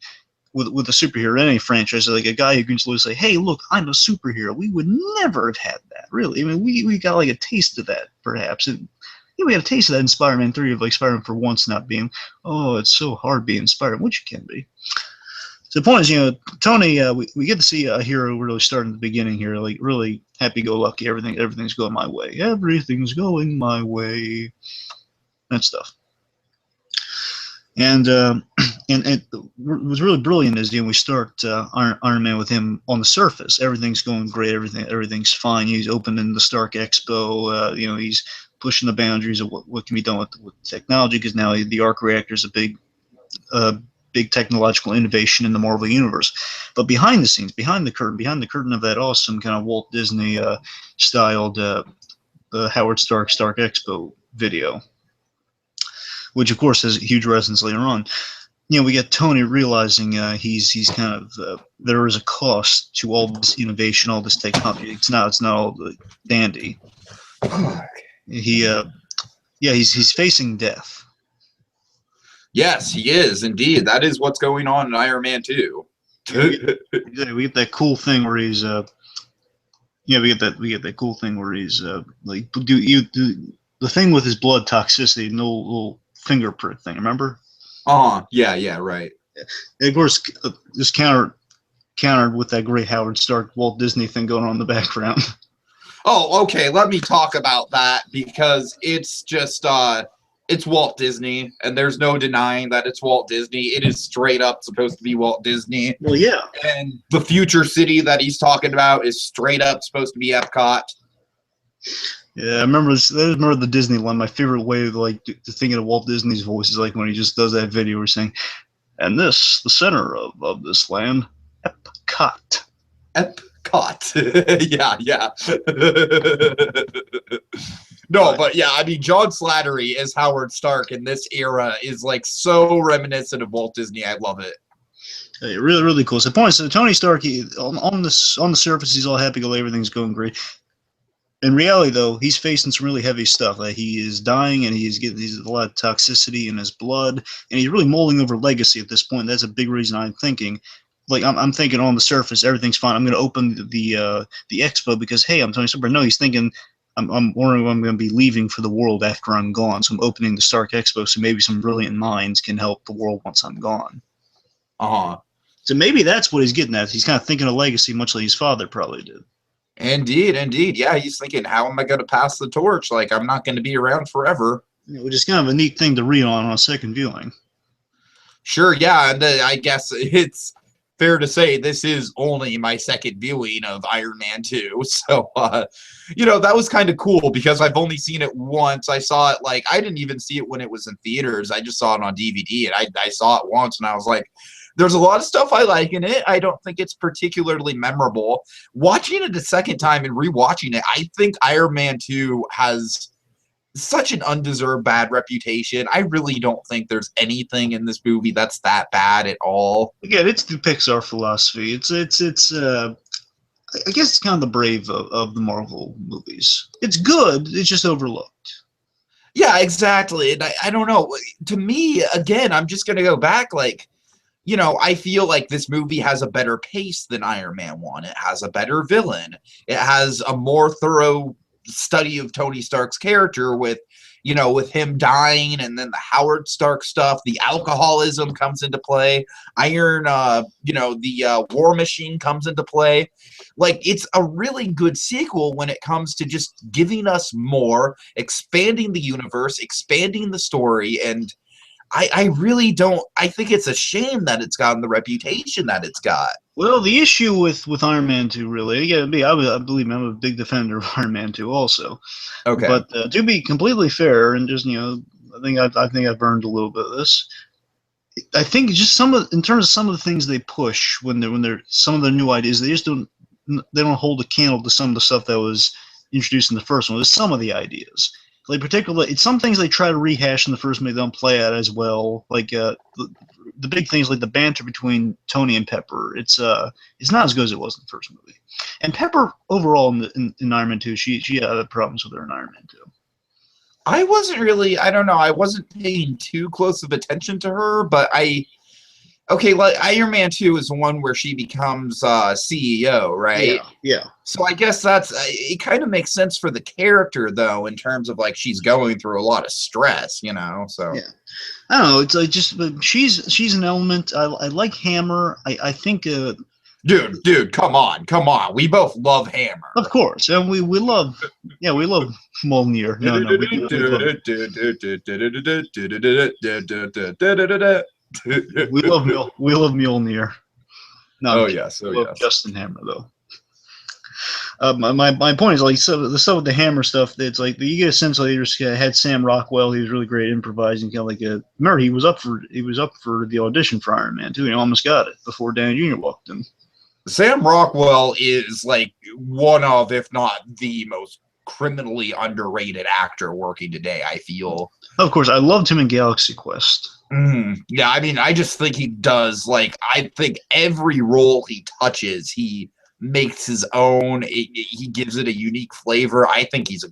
with a superhero in any franchise, like a guy who can just say, hey, look, I'm a superhero. We would never have had that, really. I mean, we got like a taste of that, perhaps. We had a taste of that in Spider-Man 3 of like Spider-Man for once not being, oh, it's so hard being Spider-Man, which it can be. So the point is, Tony, we get to see a hero really starting at the beginning here, like really happy-go-lucky. Everything's going my way. Everything's going my way. That stuff. And and what was really brilliant is, we start Iron Man with him on the surface. Everything's going great. Everything's fine. He's opening the Stark Expo. He's pushing the boundaries of what can be done with technology, because now the arc reactor is a big technological innovation in the Marvel universe. But behind the scenes, behind the curtain of that awesome kind of Walt Disney styled Howard Stark Expo video, which of course has a huge resonance later on. We get Tony realizing he's kind of there is a cost to all this innovation, all this technology. It's not all dandy. He's facing death. Yes, he is indeed. That is what's going on in Iron Man 2. We get that cool thing where he's we get that cool thing where he's like the thing with his blood toxicity, no little finger prick thing, remember? Yeah, right. And of course, just countered with that great Howard Stark Walt Disney thing going on in the background. Oh, okay. Let me talk about that, because it's just it's Walt Disney, and there's no denying that it's Walt Disney. It is straight up supposed to be Walt Disney. Well, yeah. And the future city that he's talking about is straight up supposed to be Epcot. Yeah, I remember the Disney line. My favorite way to thinking of Walt Disney's voice is like when he just does that video where he's saying, "And this, the center of this land, Epcot." Epcot. Yeah. No, but yeah, I mean, John Slattery as Howard Stark in this era is like so reminiscent of Walt Disney. I love it. Really, really cool. So, Tony Stark, on the surface, he's all happy, everything's going great. In reality, though, he's facing some really heavy stuff. Like, he is dying, and he's a lot of toxicity in his blood, and he's really mulling over legacy at this point. That's a big reason I'm thinking. Like, I'm thinking on the surface, everything's fine. I'm going to open the expo because, hey, I'm Tony Stark. No, he's thinking, I'm wondering when I'm going to be leaving for the world after I'm gone. So I'm opening the Stark Expo so maybe some brilliant minds can help the world once I'm gone. So maybe that's what he's getting at. He's kind of thinking of legacy, much like his father probably did. Indeed. Yeah, he's thinking, how am I going to pass the torch? Like, I'm not going to be around forever. Which is kind of a neat thing to read on a second viewing. Sure, yeah, and I guess it's fair to say this is only my second viewing of Iron Man 2. So, that was kind of cool because I've only seen it once. I saw it, I didn't even see it when it was in theaters. I just saw it on DVD, and I saw it once, and I was like, there's a lot of stuff I like in it. I don't think it's particularly memorable. Watching it a second time and rewatching it, I think Iron Man 2 has such an undeserved bad reputation. I really don't think there's anything in this movie that's that bad at all. Again, it's the Pixar philosophy. It's I guess it's kind of the Brave of the Marvel movies. It's good. It's just overlooked. Yeah, exactly. And I don't know. To me, again, I'm just going to go back, I feel like this movie has a better pace than Iron Man 1. It has a better villain. It has a more thorough study of Tony Stark's character with him dying, and then the Howard Stark stuff. The alcoholism comes into play. The War Machine comes into play. It's a really good sequel when it comes to just giving us more, expanding the universe, expanding the story, and I really don't. I think it's a shame that it's gotten the reputation that it's got. Well, the issue with Iron Man 2, really, I believe I'm a big defender of Iron Man 2 also. Okay. But to be completely fair, and just I think I've earned a little bit of this. I think just in terms of some of the things they push when they're some of their new ideas, they don't hold a candle to some of the stuff that was introduced in the first one. There's some of the ideas. Particularly, it's some things they try to rehash in the first movie they don't play out as well. The big things like the banter between Tony and Pepper. It's not as good as it was in the first movie. And Pepper overall in Iron Man 2, she had problems with her in Iron Man 2. I wasn't really. I don't know. I wasn't paying too close of attention to her, but Iron Man 2 is the one where she becomes CEO, right? Yeah. So I guess it kind of makes sense for the character, though, in terms of she's going through a lot of stress, so. Yeah. I don't know. It's she's an element. I like Hammer. I think Dude, come on. We both love Hammer. Of course, and we love Mjolnir. No, we love Mjolnir. No, oh yes, we love Justin Hammer though. My point is like the stuff with the Hammer stuff. It's like you get a sense like they just had Sam Rockwell. He was really great at improvising. Kind of like remember he was up for the audition for Iron Man too. And he almost got it before Downey Jr. walked in. Sam Rockwell is like one of, if not the most criminally underrated actor working today, I feel. Of course, I loved him in Galaxy Quest. Yeah, I mean, I just think he does, like, I think every role he touches, he makes his own. He gives it a unique flavor. I think he's a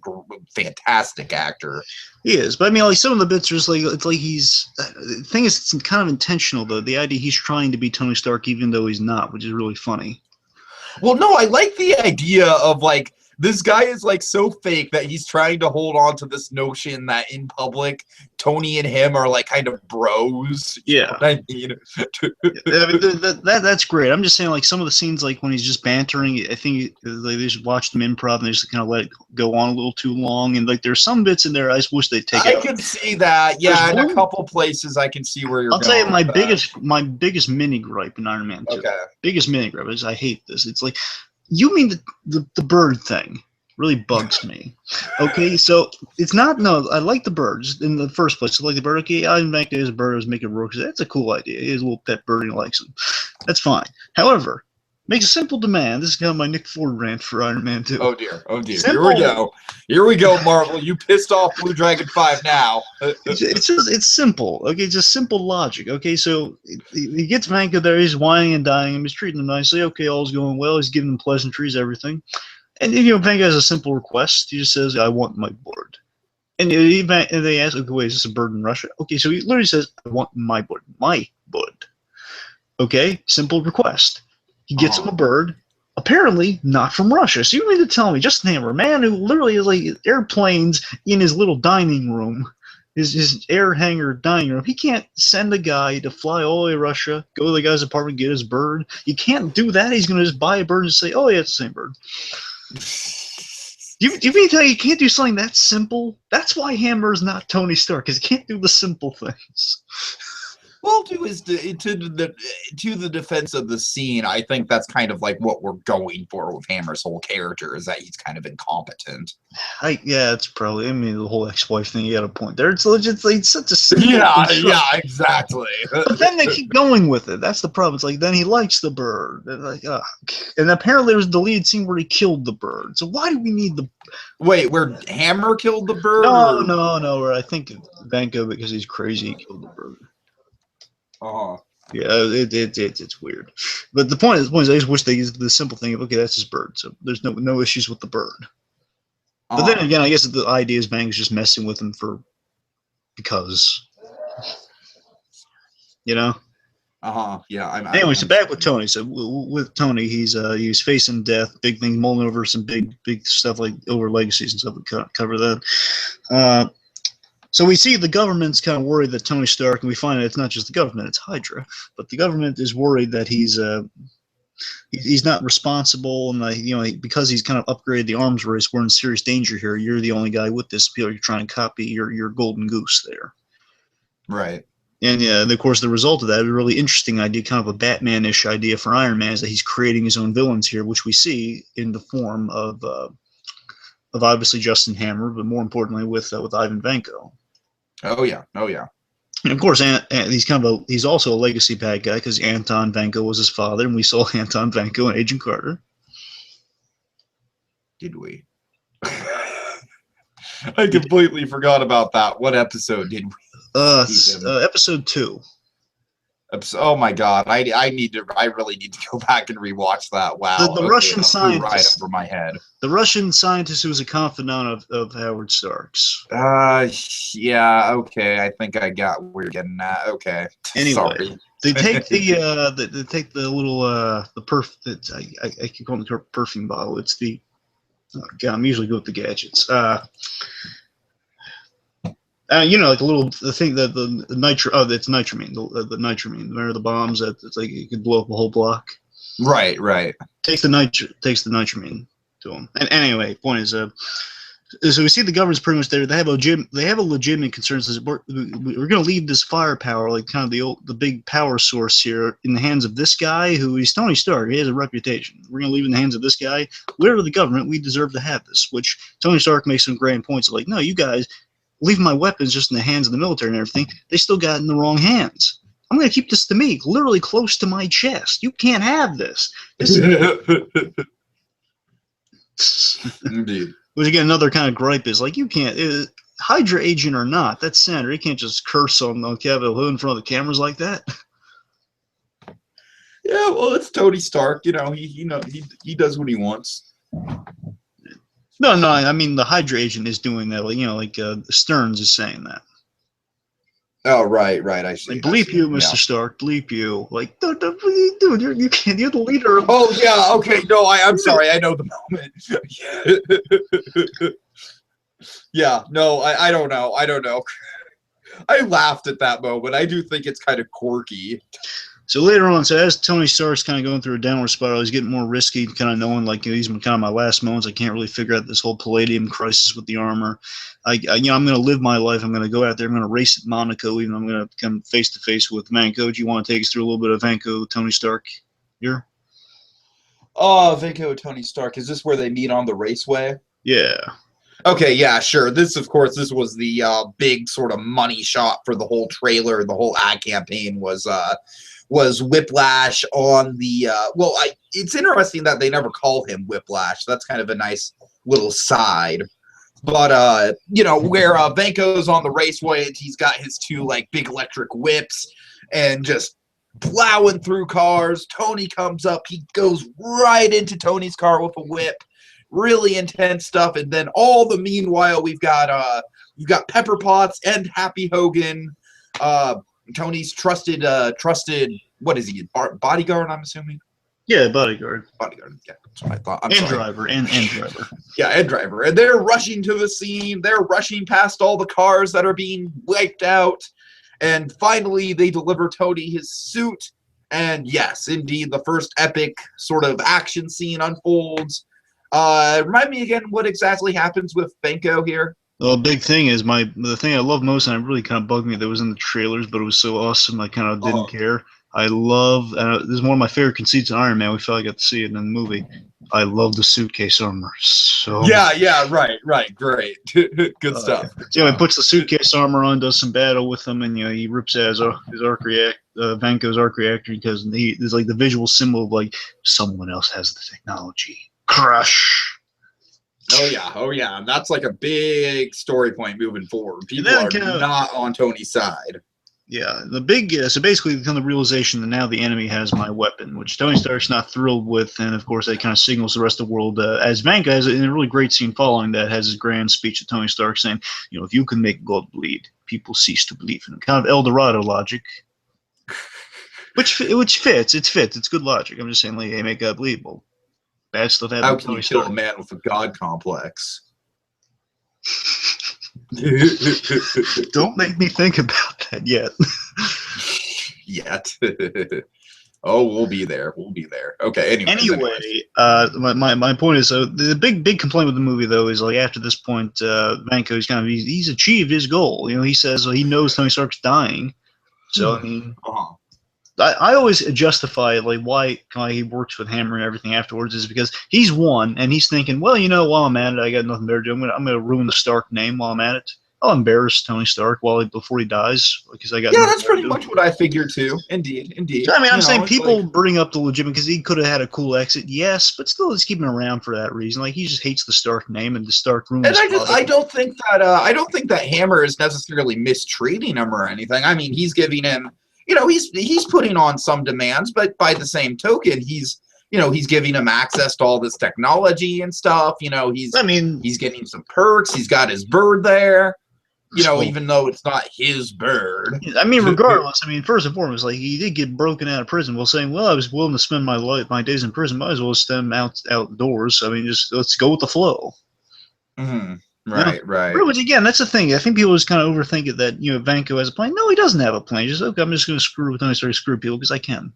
fantastic actor. He is, but I mean, like some of the bits are just like it's like he's. The thing is, it's kind of intentional though. The idea he's trying to be Tony Stark even though he's not, which is really funny. Well, no, I like the idea of like this guy is like so fake that he's trying to hold on to this notion that in public, Tony and him are like kind of bros. Yeah, I mean, that's great. I'm just saying, like some of the scenes, like when he's just bantering, I think like, they just watch them improv and they just kind of let it go on a little too long. And like there's some bits in there I just wish they'd take out. I can see that. Yeah, in a couple places I can see where you're. I'll tell you my biggest mini gripe in Iron Man 2. Okay. Biggest mini gripe is I hate this. It's like. You mean the bird thing really bugs me. Okay, so it's not I like the birds in the first place. I like the bird. Okay, I make it as a bird, I was making work. That's a cool idea. He has a little pet bird and he likes him. That's fine. However, make a simple demand. This is kind of my Nick Ford rant for Iron Man 2. Oh dear. Simple. Here we go, Marvel. You pissed off BlueDragonFive now. It's simple. Okay, just simple logic. Okay, so he gets Vanko there. He's whining and dying him. He's treating him nicely. Okay, all's going well. He's giving him pleasantries, everything. And Vanko has a simple request. He just says, "I want my board." And they ask, "Okay, wait, is this a bird in Russia?" Okay, so he literally says, "I want my board, my board." Okay, simple request. He gets him a bird, apparently not from Russia. So you mean to tell me, Justin Hammer, a man who literally has like airplanes in his little dining room, his air hangar dining room, he can't send a guy to fly all the way to Russia, go to the guy's apartment, get his bird. You can't do that. He's going to just buy a bird and say, "Oh yeah, it's the same bird." You mean to tell me you can't do something that simple? That's why Hammer's not Tony Stark, because he can't do the simple things. Well, to the defense of the scene, I think that's kind of like what we're going for with Hammer's whole character, is that he's kind of incompetent. Yeah, it's probably. I mean, the whole ex-wife thing. You got a point there. It's legit. Like, it's such a simple. Yeah, exactly. But then they keep going with it. That's the problem. It's like then he likes the bird, and like, and apparently there was the lead scene where he killed the bird. So why do we need the? Wait, where Hammer killed the bird? No. Where I think Vanko, because he's crazy, he killed the bird. Yeah, it's weird, but the point is, I just wish they used the simple thing of okay, that's his bird, so there's no issues with the bird. But then again, I guess the idea is Bang's just messing with him because, Yeah. Anyway, so back with Tony. So with Tony, he's facing death, big thing, mulling over some big stuff like over legacies and stuff. We cover that. So we see the government's kind of worried that Tony Stark, and we find out it's not just the government, it's Hydra. But the government is worried that he's not responsible, and because he's kind of upgraded the arms race, we're in serious danger here. You're the only guy with this. You're trying to copy your golden goose there. Right. And of course, the result of that, a really interesting idea, kind of a Batman-ish idea for Iron Man, is that he's creating his own villains here, which we see in the form of obviously Justin Hammer, but more importantly with Ivan Vanko. Oh yeah. And of course, he's also a legacy bad guy because Anton Vanko was his father, and we saw Anton Vanko in Agent Carter. Did we? I completely forgot about that. What episode did we? Episode 2. Oh my god! I really need to go back and rewatch that. Wow, the Russian scientist right over my head. The Russian scientist who was a confidant of Howard Stark's. Yeah. Okay, I think I got where you're getting at. Okay. Anyway, sorry. They take the little I keep calling it a perfume bottle. It's the I'm usually good with the gadgets. Like the thing that the nitro. Oh, it's nitramine. The nitramine. Remember the bombs that it's like you could blow up a whole block. Right, right. Takes the nitramine to him. And anyway, point is, so we see the government's pretty much there. They have a legitimate concern. Says we're going to leave this firepower, like kind of the big power source here, in the hands of this guy who is Tony Stark. He has a reputation. We're going to leave it in the hands of this guy. We're the government. We deserve to have this. Which Tony Stark makes some grand points like, no, you guys leave my weapons just in the hands of the military and everything. They still got it in the wrong hands. I'm going to keep this to me, literally close to my chest. You can't have this. Indeed. Which again, another kind of gripe is like, you can't, Hydra agent or not, that's Senator. You can't just curse on Capitol Hill in front of the cameras like that. Yeah, well, it's Tony Stark. You know, he does what he wants. No, I mean the Hydra agent is doing that. Like, you know, like Stearns is saying that. Oh, right. I see. Like, bleep you, Mr. Stark. Bleep you. Like, dude, you can't. You're the leader of. Oh yeah. Okay. No, I'm sorry. I know the moment. Yeah. No, I don't know. I laughed at that moment. I do think it's kind of quirky. So later on, so as Tony Stark's kind of going through a downward spiral, he's getting more risky, kind of knowing like, you know, these are kind of my last moments. I can't really figure out this whole palladium crisis with the armor. I'm going to live my life. I'm going to go out there. I'm going to race at Monaco. Even I'm going to come face to face with Vanko. Do you want to take us through a little bit of Vanko, Tony Stark here? Oh, Vanko, Tony Stark. Is this where they meet on the raceway? Yeah. Okay, yeah, sure. This was the big sort of money shot for the whole trailer. The whole ad campaign was Whiplash on the it's interesting that they never call him Whiplash. That's kind of a nice little side. But where Vanko's on the raceway and he's got his two like big electric whips and just plowing through cars. Tony comes up, he goes right into Tony's car with a whip. Really intense stuff. And then meanwhile we've got Pepper Potts and Happy Hogan, Tony's trusted what is he, bodyguard, I'm assuming? Yeah, bodyguard. Bodyguard, yeah, that's what I thought. And driver. Yeah, and driver. And they're rushing to the scene. They're rushing past all the cars that are being wiped out. And finally, they deliver Tony his suit. And yes, indeed, the first epic sort of action scene unfolds. Remind me again what exactly happens with Vanko here. Well, big thing is the thing I love most, and it really kind of bugged me that was in the trailers, but it was so awesome I kind of didn't care. I love, this is one of my favorite conceits in Iron Man. We finally got to see it in the movie. I love the suitcase armor. So yeah, right, great, good stuff. So, he puts the suitcase armor on, does some battle with them, and he rips out his Vanko's arc reactor because there's like the visual symbol of like someone else has the technology. Crush. Oh yeah, and that's like a big story point moving forward. People are not on Tony's side. Yeah, the big so basically the realization that now the enemy has my weapon, which Tony Stark's not thrilled with, and of course that kind of signals the rest of the world. As Vanko has in a really great scene following that, has his grand speech to Tony Stark saying, if you can make blood bleed, people cease to believe in him. Kind of El Dorado logic, which fits. It fits. It's good logic. I'm just saying, like, hey, make God bleed. Well, bad stuff happens. How can you kill a man with a god complex? Don't make me think about that yet. Oh, we'll be there. Okay. Anyway, my point is, the big complaint with the movie though is like after this point, Vanko's he's achieved his goal. He says he knows Tony Stark's dying, so I mean. I always justify like why he works with Hammer and everything afterwards is because he's won and he's thinking, well, while I'm at it, I got nothing better to do. I'm gonna ruin the Stark name while I'm at it. I'll embarrass Tony Stark before he dies because I got. Yeah, that's pretty much what I figured too. Indeed. So, I mean, I'm saying people bring up the legitimate because he could have had a cool exit, yes, but still, just keep him around for that reason. Like he just hates the Stark name and the Stark ruins. And I don't think that Hammer is necessarily mistreating him or anything. I mean, he's giving him. He's putting on some demands, but by the same token, he's giving him access to all this technology and stuff. He's getting some perks. He's got his bird there. Even though it's not his bird. I mean, regardless. I mean, first and foremost, like he did get broken out of prison. Well, saying, well, I was willing to spend my days in prison. Might as well spend them outdoors. I mean, just let's go with the flow. Mm-hmm. Right. Which again, that's the thing. I think people just kind of overthink it that Vanko has a plan. No, he doesn't have a plan. He's just I'm just going to screw with Tony Stark, screw people because I can.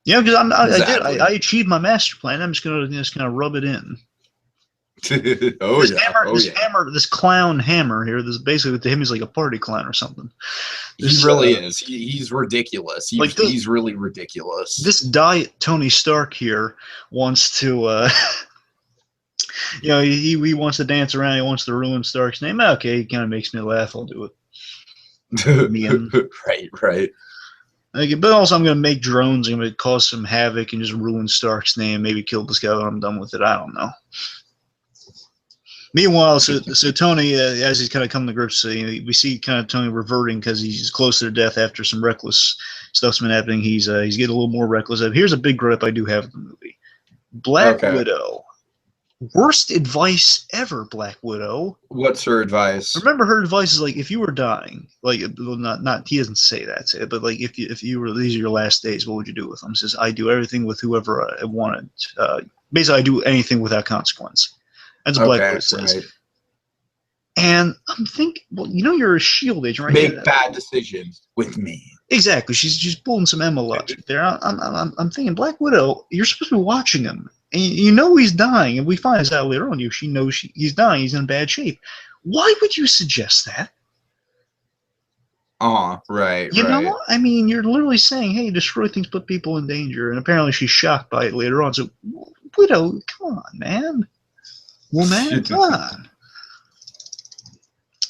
Yeah, because Exactly. I achieved my master plan. I'm just gonna rub it in. Oh yeah. Oh yeah. This clown hammer here. This basically to him is like a party clown or something. He This really is. He's ridiculous. like He's really ridiculous. this diet Tony Stark here wants to he wants to dance around. He wants to ruin Stark's name. Okay, he kind of makes me laugh. I'll do it. Me and Right. but also I'm gonna make drones. I'm gonna cause some havoc and just ruin Stark's name. Maybe kill this guy when I'm done with it. I don't know. Meanwhile, so Tony, as he's kind of coming to grips, we see kind of Tony reverting because he's closer to death after some reckless stuff's been happening. He's getting a little more reckless. Here's a big gripe I do have in the movie: Black Widow. Worst advice ever, Black Widow. What's her advice? Remember, her advice is like, if you were dying, like, well, not he doesn't say that, but like, if you were, these are your last days, what would you do with them? He says, I do everything with whoever I wanted. Basically, I do anything without consequence. That's what Black Widow says. Right. And I'm thinking, well, you're a S.H.I.E.L.D. agent, right? Make bad decisions with me. Exactly. She's pulling some Emma logic there. I'm thinking, Black Widow, you're supposed to be watching him. And he's dying, and we find this out later on. She knows he's dying. He's in bad shape. Why would you suggest that? Right. You know, I mean, you're literally saying, hey, destroy things, put people in danger. And apparently she's shocked by it later on. So, Widow, come on, man. Woman, come on.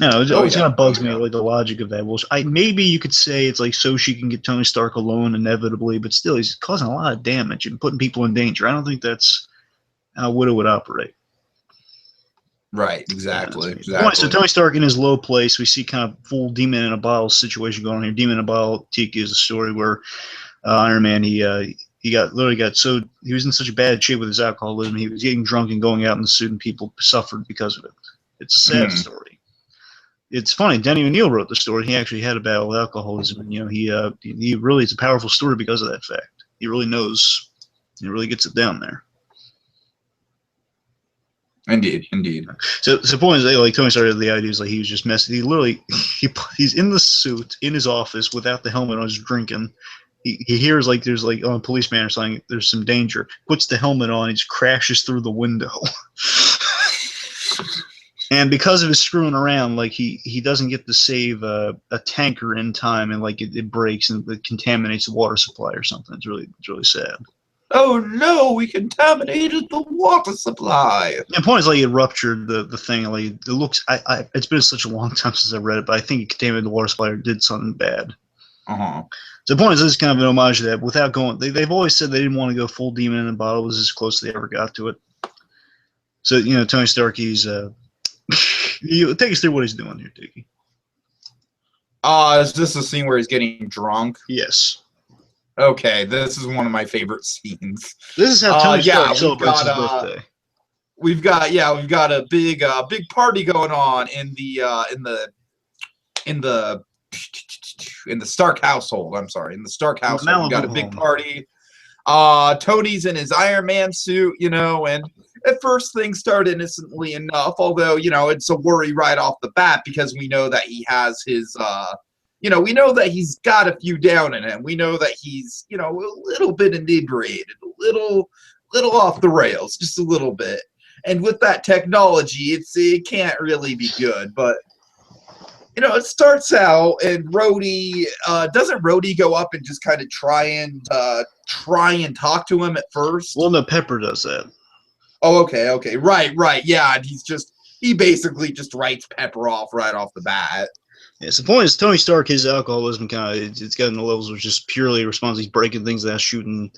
No, it always kind of bugs me, like the logic of that. Well, maybe you could say it's like so she can get Tony Stark alone inevitably, but still, he's causing a lot of damage and putting people in danger. I don't think that's how Widow would operate. Right, exactly. So Tony Stark in his low place, we see kind of full demon in a bottle situation going on here. Demon in a bottle, Tiki is a story where Iron Man, he was in such a bad shape with his alcoholism, he was getting drunk and going out in the suit, and people suffered because of it. It's a sad story. It's funny. Denny O'Neil wrote the story. He actually had a battle with alcoholism, and he really, it's a powerful story because of that fact. He really knows. He really gets it down there. Indeed. So the point is, like Tony started the idea is like he was just messing. He literally he's in the suit in his office without the helmet on, just drinking. He hears like there's like a policeman or something. There's some danger. Puts the helmet on. He just crashes through the window. And because of his screwing around, like he doesn't get to save a tanker in time, and like it breaks and it contaminates the water supply or something. It's really sad. Oh no, we contaminated the water supply. And the point is, like, it ruptured the thing. Like, it looks. It's been such a long time since I read it, but I think it contaminated the water supply or did something bad. So the point is, this is kind of an homage to that. Without going, they've always said they didn't want to go full demon in a bottle. This is as close as they ever got to it. So Tony Stark, he's take us through what he's doing here, Tiki. Is this a scene where he's getting drunk? Yes. Okay, this is one of my favorite scenes. This is how Tony Stark celebrates his birthday. We've got a big party going on in the Stark household. I'm sorry, in the Stark household. We've got a big party. Tony's in his Iron Man suit, and at first things start innocently enough, although, it's a worry right off the bat because we know that he has his, we know that he's got a few down in him. We know that he's, a little bit inebriated, a little off the rails, just a little bit. And with that technology, it can't really be good, but it starts out, and Rhodey doesn't Rhodey go up and just kind of try and talk to him at first? Well, no, Pepper does that. Oh, okay, right, yeah, and he basically just writes Pepper off right off the bat. Yeah, so the point is, Tony Stark, his alcoholism it's gotten to levels which just purely responds. He's breaking things out, shooting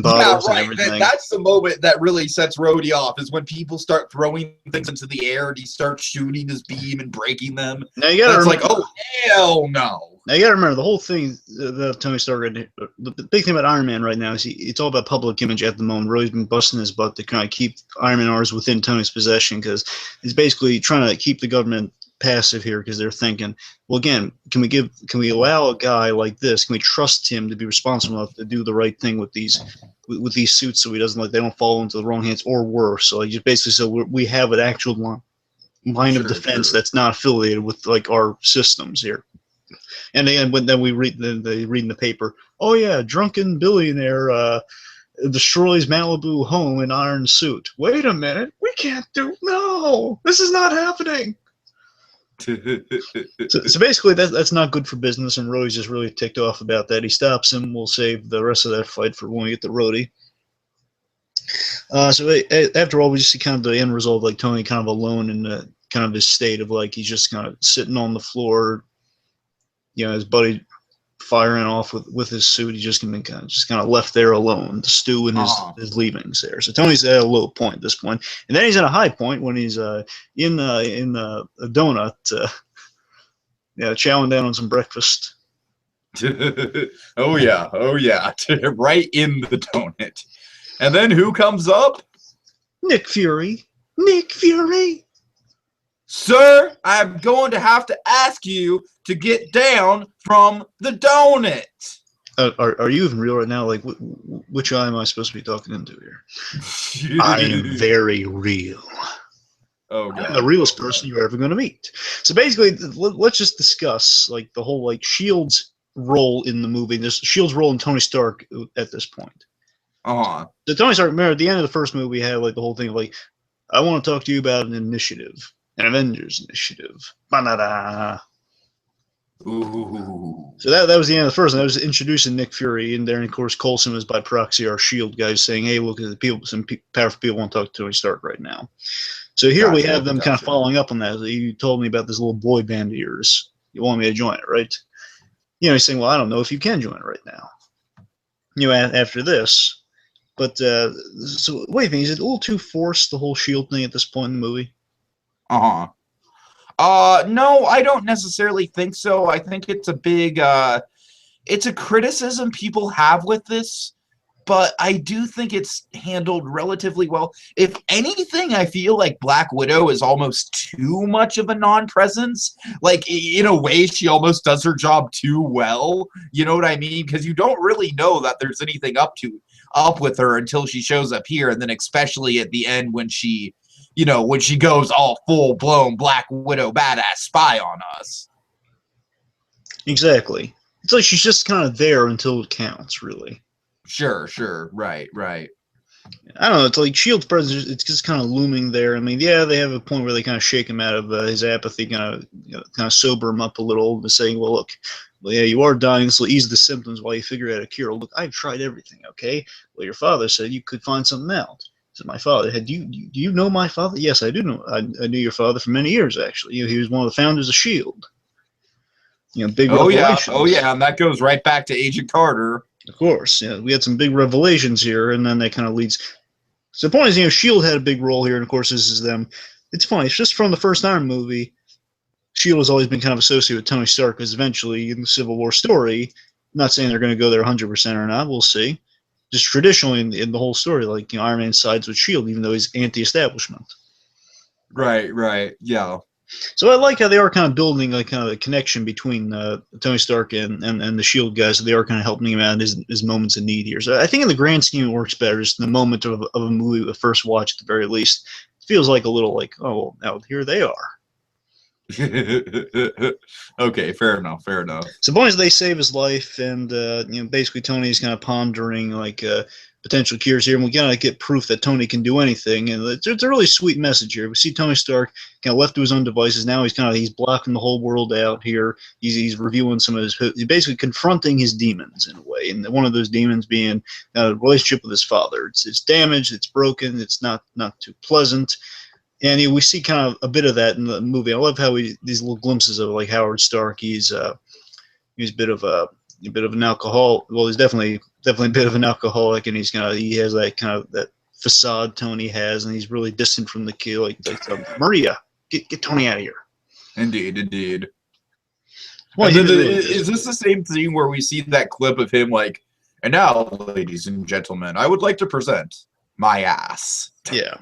bottles and everything. That's the moment that really sets Rhodey off, is when people start throwing things into the air and he starts shooting his beam and breaking them. Now you gotta like, oh, hell no. Now you gotta remember, the whole thing that Tony Stark, the big thing about Iron Man right now is it's all about public image at the moment. Rhodey's been busting his butt to kind of keep Iron Man R's within Tony's possession, because he's basically trying to keep the government passive here, because they're thinking, well, again, can we allow a guy like this, can we trust him to be responsible enough to do the right thing with these suits, so he doesn't, they don't fall into the wrong hands, or worse. So he just basically said, we have an actual line of defense that's not affiliated with our systems here. And then we read they read in the paper, oh yeah, drunken billionaire destroys Malibu home in iron suit. Wait a minute, we can't do, no, this is not happening. So basically, that's not good for business, and Rhodey's just really ticked off about that. He stops him. We'll save the rest of that fight for when we get to Rhodey. So after all, we just see kind of the end result, like Tony kind of alone in kind of his state of like he's just kind of sitting on the floor, his buddy firing off with his suit. He's just been kind of left there alone, the stew and his leavings there. So Tony's at a low point at this point, and then he's at a high point when he's in a donut, chowing down on some breakfast. Oh yeah, right in the donut. And then who comes up? Nick Fury. Sir, I'm going to have to ask you to get down from the donut. Are you even real right now? Like, which eye am I supposed to be talking into here? I am very real. Oh, God. I'm the realest person you're ever going to meet. So basically, let's just discuss like the whole like Shield's role in the movie. This Shield's role in Tony Stark at this point. So Tony Stark, remember at the end of the first movie, we had like the whole thing of like, I want to talk to you about an initiative. An Avengers initiative. Ba-da-da. Ooh. So that was the end of the first one. That was introducing Nick Fury in there, and of course Coulson is by proxy our Shield guys saying, "Hey, look at the people. Some powerful people want to talk to Tony Stark right now." So here we have them kind of following up on that. You told me about this little boy band of yours. You want me to join it, right? He's saying, "Well, I don't know if you can join it right now." After this, but so what do you think? Is it a little too forced, the whole Shield thing at this point in the movie? No, I don't necessarily think so. I think it's a big, it's a criticism people have with this, but I do think it's handled relatively well. If anything, I feel like Black Widow is almost too much of a non-presence. Like, in a way, she almost does her job too well. You know what I mean? Because you don't really know that there's anything up with her until she shows up here, and then especially at the end when she goes all full-blown Black Widow badass spy on us. Exactly. It's like she's just kind of there until it counts, really. Sure. Right. I don't know. It's like Shield's presence. It's just kind of looming there. I mean, yeah, they have a point where they kind of shake him out of his apathy, kind of sober him up a little, and saying, "Well, look, yeah, you are dying. This will ease the symptoms while you figure out a cure. Look, I've tried everything. Okay. Well, your father said you could find something else." My father. Do you know my father? Yes, I do know. I knew your father for many years, actually. He was one of the founders of S.H.I.E.L.D. Big revelations. Oh yeah, and that goes right back to Agent Carter. Of course, we had some big revelations here, and then that kind of leads. So the point is, S.H.I.E.L.D. had a big role here, and of course, this is them. It's funny. It's just from the first Iron movie, S.H.I.E.L.D. has always been kind of associated with Tony Stark, because eventually, in the Civil War story, I'm not saying they're going to go there 100% or not. We'll see. Just traditionally in the whole story, like Iron Man sides with S.H.I.E.L.D., even though he's anti-establishment. Right, yeah. So I like how they are kind of building like kind of a connection between Tony Stark and the S.H.I.E.L.D. guys. So they are kind of helping him out in his moments of need here. So I think in the grand scheme it works better. Just in the moment of a movie, a first watch at the very least, it feels like a little like, oh, now here they are. Okay, fair enough. So boys, they save his life, and basically Tony's kind of pondering like potential cures here, and we gotta get proof that Tony can do anything. And it's a really sweet message here. We see Tony Stark kind of left to his own devices. Now he's blocking the whole world out here. He's reviewing some of he's basically confronting his demons in a way, and one of those demons being a relationship with his father. It's damaged, it's broken, it's not too pleasant. And we see kind of a bit of that in the movie. I love how these little glimpses of like Howard Stark. He's a bit of an alcohol. Well, he's definitely a bit of an alcoholic, and he has that kind of that facade Tony has, and he's really distant from the kid. Like Maria, get Tony out of here. Indeed. Well, is this the same thing where we see that clip of him like, and now, ladies and gentlemen, I would like to present my ass. Yeah.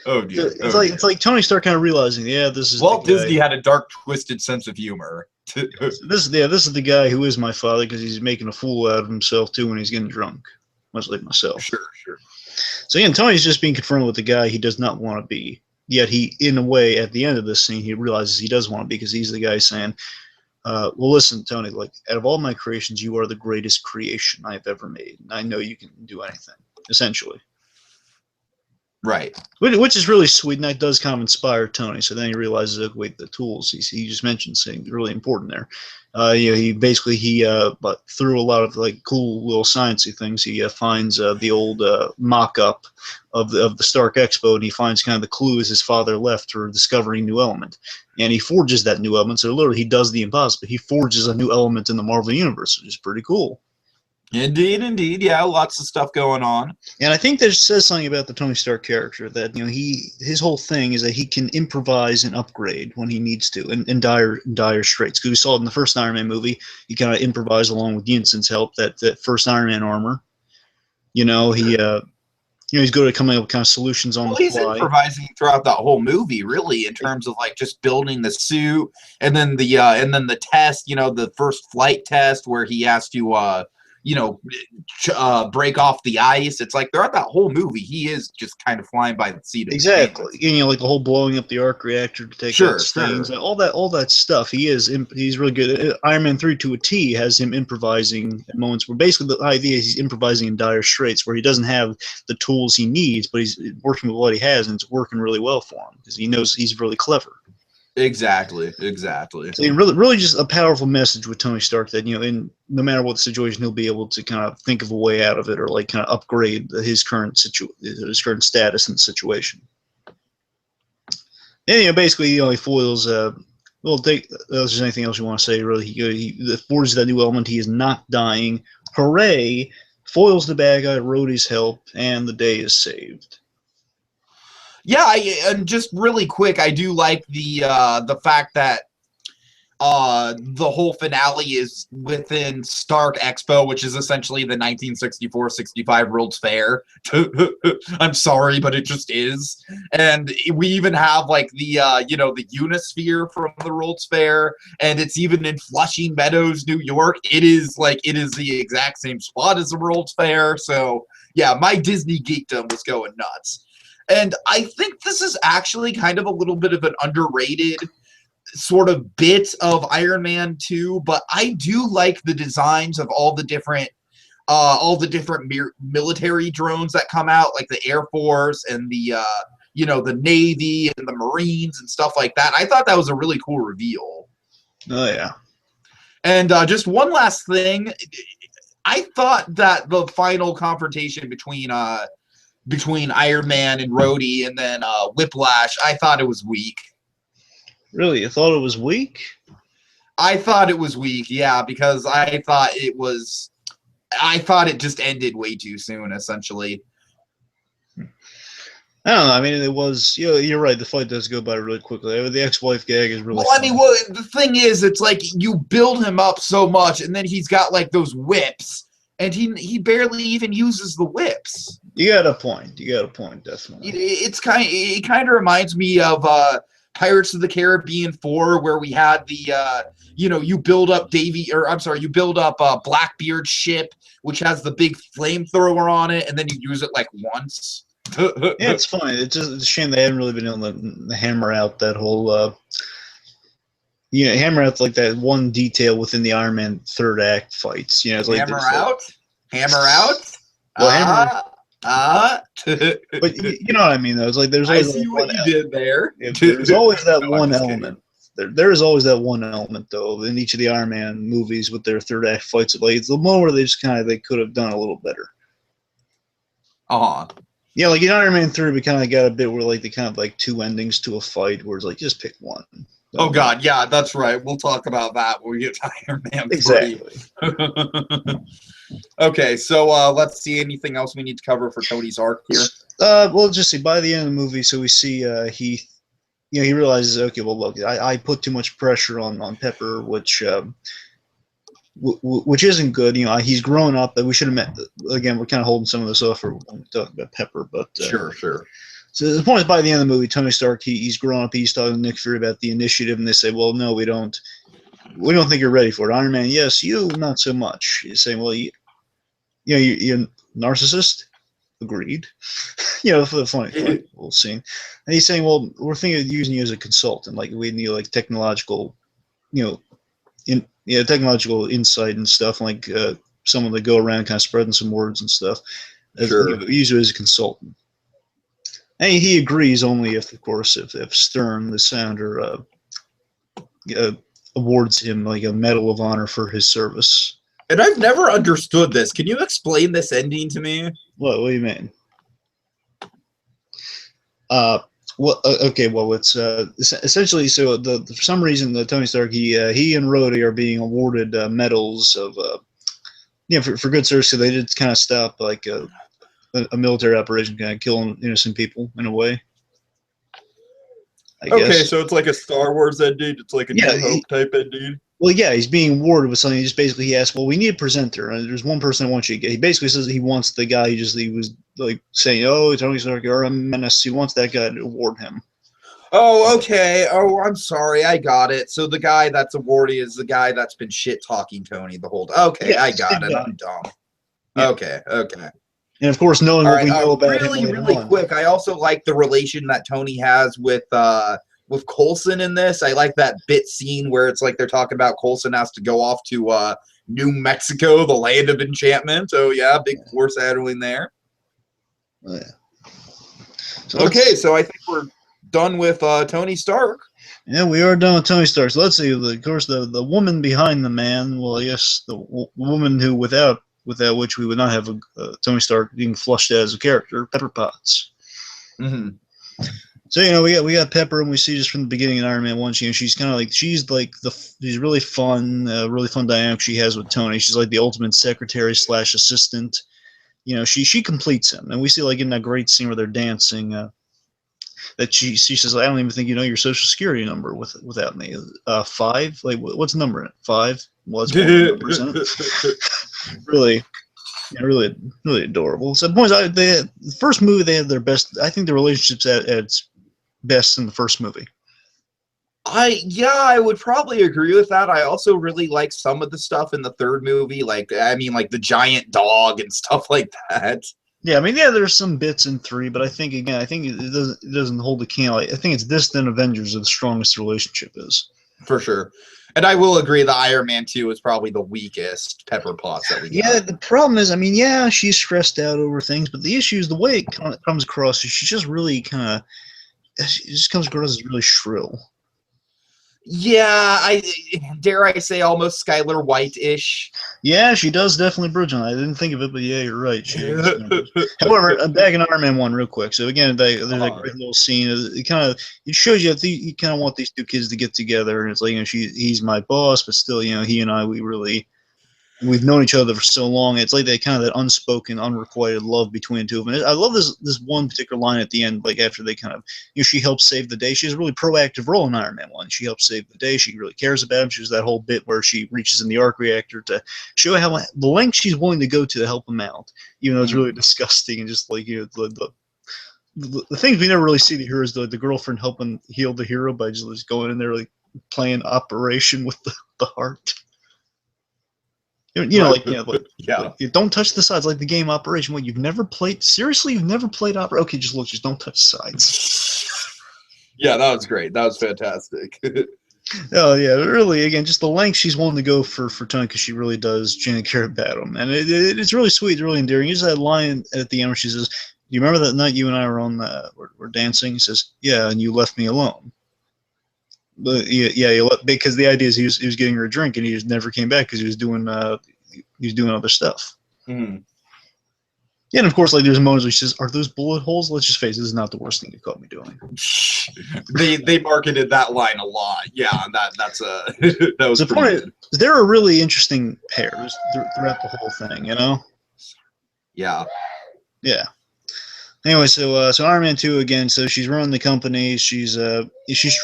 Oh dear. It's like Tony Stark kind of realizing, this is Walt Disney had a dark, twisted sense of humor. This is the guy who is my father, because he's making a fool out of himself too when he's getting drunk, much like myself. Sure. So again, Tony's just being confronted with the guy he does not want to be. yet he, in a way, at the end of this scene, he realizes he does want to, because he's the guy saying, well, listen, Tony, like, out of all my creations, you are the greatest creation I've ever made. And I know you can do anything, essentially. Right. Which is really sweet, and that does kind of inspire Tony. So then he realizes, oh, wait, the tools he just mentioned something really important there. He basically but through a lot of like cool little sciencey things, he finds the old mock-up of the Stark Expo, and he finds kind of the clues his father left for discovering new element, and he forges that new element. So literally, he does the impossible. He forges a new element in the Marvel universe, which is pretty cool. Indeed, indeed. Yeah, lots of stuff going on. And I think that says something about the Tony Stark character, that his whole thing is that he can improvise and upgrade when he needs to in dire straits. Because we saw it in the first Iron Man movie, he kind of improvised along with Yinsen's help, that first Iron Man armor. He's good at coming up with kind of solutions on the He's fly. improvising throughout that whole movie, really, in terms of like just building the suit, and then the test. The first flight test where he has to break off the ice. It's like throughout that whole movie, he is just kind of flying by the seat of his pants. Exactly. Like the whole blowing up the arc reactor to take out stains, all that stuff. He's really good. Iron Man 3 to a T has him improvising at moments where basically the idea is he's improvising in dire straits, where he doesn't have the tools he needs, but he's working with what he has, and it's working really well for him because he knows he's really clever. Exactly. So really just a powerful message with Tony Stark that, in no matter what the situation, he'll be able to kind of think of a way out of it, or like kind of upgrade his current status and situation. And basically, he foils. If there's anything else you want to say, really, he forges that new element. He is not dying. Hooray! Foils the bad guy, Rhodey's help, and the day is saved. Yeah, and just really quick, I do like the fact that the whole finale is within Stark Expo, which is essentially the 1964-65 World's Fair. I'm sorry, but it just is. And we even have like the Unisphere from the World's Fair, and it's even in Flushing Meadows, New York. It is the exact same spot as the World's Fair. So yeah, my Disney geekdom was going nuts. And I think this is actually kind of a little bit of an underrated sort of bit of Iron Man 2, but I do like the designs of all the different military drones that come out, like the Air Force and the Navy and the Marines and stuff like that. I thought that was a really cool reveal. Oh yeah. And just one last thing, I thought that the final confrontation between Iron Man and Rhodey, and then Whiplash, I thought it was weak. Really? You thought it was weak? I thought it was weak, yeah, because I thought it just ended way too soon, essentially. I don't know. I mean, it was. You're right. The fight does go by really quickly. The ex-wife gag is really. Well, I mean, the thing is, it's like you build him up so much, and then he's got like those whips, and he barely even uses the whips. You got a point. Definitely. It kind of reminds me of Pirates of the Caribbean 4, where we had the you build up Blackbeard's ship, which has the big flamethrower on it, and then you use it like once. Yeah, it's fine. It's just a shame they haven't really been able to hammer out that whole hammer out like that one detail within the Iron Man third act fights. It's like hammer out. Well, but you know what I mean, though. It's like there's always I see what you did there. There's always that one element. There is always that one element, though, in each of the Iron Man movies with their third act fights. Like it's the moment where they just they could have done a little better. Yeah, like in Iron Man 3, we kind of got a bit where like they kind of like two endings to a fight, where it's like just pick one. Oh God, yeah, that's right. We'll talk about that when we get to Iron Man 3. Exactly. Okay, so let's see. Anything else we need to cover for Tony's arc here? Well, just see by the end of the movie, so we see he realizes, okay, well, look, I put too much pressure on Pepper, which isn't good. He's grown up. We should have met. Again, we're kind of holding some of this off for when we talk about Pepper, but sure. So the point is, by the end of the movie, Tony Stark, he's grown up. He's talking to Nick Fury about the initiative, and they say, well, no, we don't think you're ready for it. Iron Man, yes, you, not so much. He's saying, well, you're a narcissist. agreed. For the funny little scene. And he's saying, well, we're thinking of using you as a consultant. Like, we need, like, technological, technological insight and stuff, like someone to go around kind of spreading some words and stuff. Sure. Use you as a consultant. And he agrees only if, of course, if Stern, the senator, awards him like a Medal of Honor for his service. And I've never understood this. Can you explain this ending to me? What do you mean? Okay. Well, it's essentially so. For some reason, Tony Stark, he and Rhodey are being awarded medals of for good service. So they did kind of stop like a military operation, kind of killing innocent people in a way. I guess. So it's like a Star Wars ending. It's like a New Hope type ending. Well, yeah, he's being awarded with something. Just basically, he asked, "Well, we need a presenter, and there's one person I want you to get." He basically says he wants the guy he was like saying, "Oh, Tony Stark, you're a menace." He wants that guy to award him. Oh, okay. Oh, I'm sorry. I got it. So the guy that's awarded is the guy that's been shit talking Tony the whole time. Okay, yeah, I got it. I'm dumb. Yeah. Okay. And of course, knowing what we know about him really quick, I also like the relation that Tony has with Coulson in this. I like that bit scene where it's like they're talking about Coulson has to go off to New Mexico, the land of enchantment. Oh yeah, big foreshadowing there. Oh, yeah. So I think we're done with Tony Stark. Yeah, we are done with Tony Stark. So let's see. Of course, the woman behind the man. Well, I guess the woman who without which we would not have Tony Stark being flushed out as a character, Pepper Potts. Mm-hmm. So we got Pepper, and we see just from the beginning in Iron Man 1, she's kind of like she's really fun dynamic she has with Tony. She's like the ultimate secretary / assistant. She completes him, and we see like in that great scene where they're dancing. That she says, I don't even think you know your social security number without me. 5? Like, what's the number in it? 5? Well, it's one of the numbers in it. Really adorable. So the first movie, they had their best. I think the relationship's at its best in the first movie. I would probably agree with that. I also really like some of the stuff in the third movie, like the giant dog and stuff like that. Yeah, there's some bits in 3, but I think it doesn't hold the candle. I think it's this then Avengers the strongest relationship is. For sure. And I will agree that Iron Man 2 is probably the weakest Pepper Potts that we got. Yeah, the problem is, she's stressed out over things, but the issue is the way it comes across is she just really she just comes across as really shrill. Yeah, dare I say almost Skylar White-ish. Yeah, she does definitely bridge on that. I didn't think of it, but yeah, you're right. However, back in Iron Man 1 real quick. So again, there's a great little scene. It shows you that you kind of want these two kids to get together, and it's like, he's my boss, but still, he and I, we've known each other for so long. It's like that unspoken, unrequited love between the two of them. I love this one particular line at the end, like after they she helps save the day. She has a really proactive role in Iron Man 1. She helps save the day. She really cares about him. She has that whole bit where she reaches in the arc reactor to show how the length she's willing to go to help him out, even though it's really disgusting and just like the things we never really see the heroes, the girlfriend helping heal the hero by just going in there like playing Operation with the heart. Don't touch the sides, like the game Operation. What, you've never played? Seriously, you've never played Operation? Okay, just don't touch sides. Yeah, that was great. That was fantastic. Oh yeah, really. Again, just the length she's willing to go for Tony, because she really does genuinely care about him, and it's really sweet, it's really endearing. There's that line at the end where she says, "Do you remember that night you and I were we're dancing?" He says, "Yeah, and you left me alone." But because the idea is he was getting her a drink, and he just never came back because he was doing other stuff. Mm-hmm. Yeah, and of course, like there's moments where she says, "Are those bullet holes?" Let's just face it, this is not the worst thing you caught me doing. They marketed that line a lot. Yeah, that was the point. There are really interesting pairs throughout the whole thing. Yeah. Yeah. Anyway, so Iron Man 2 again. So she's running the company. She's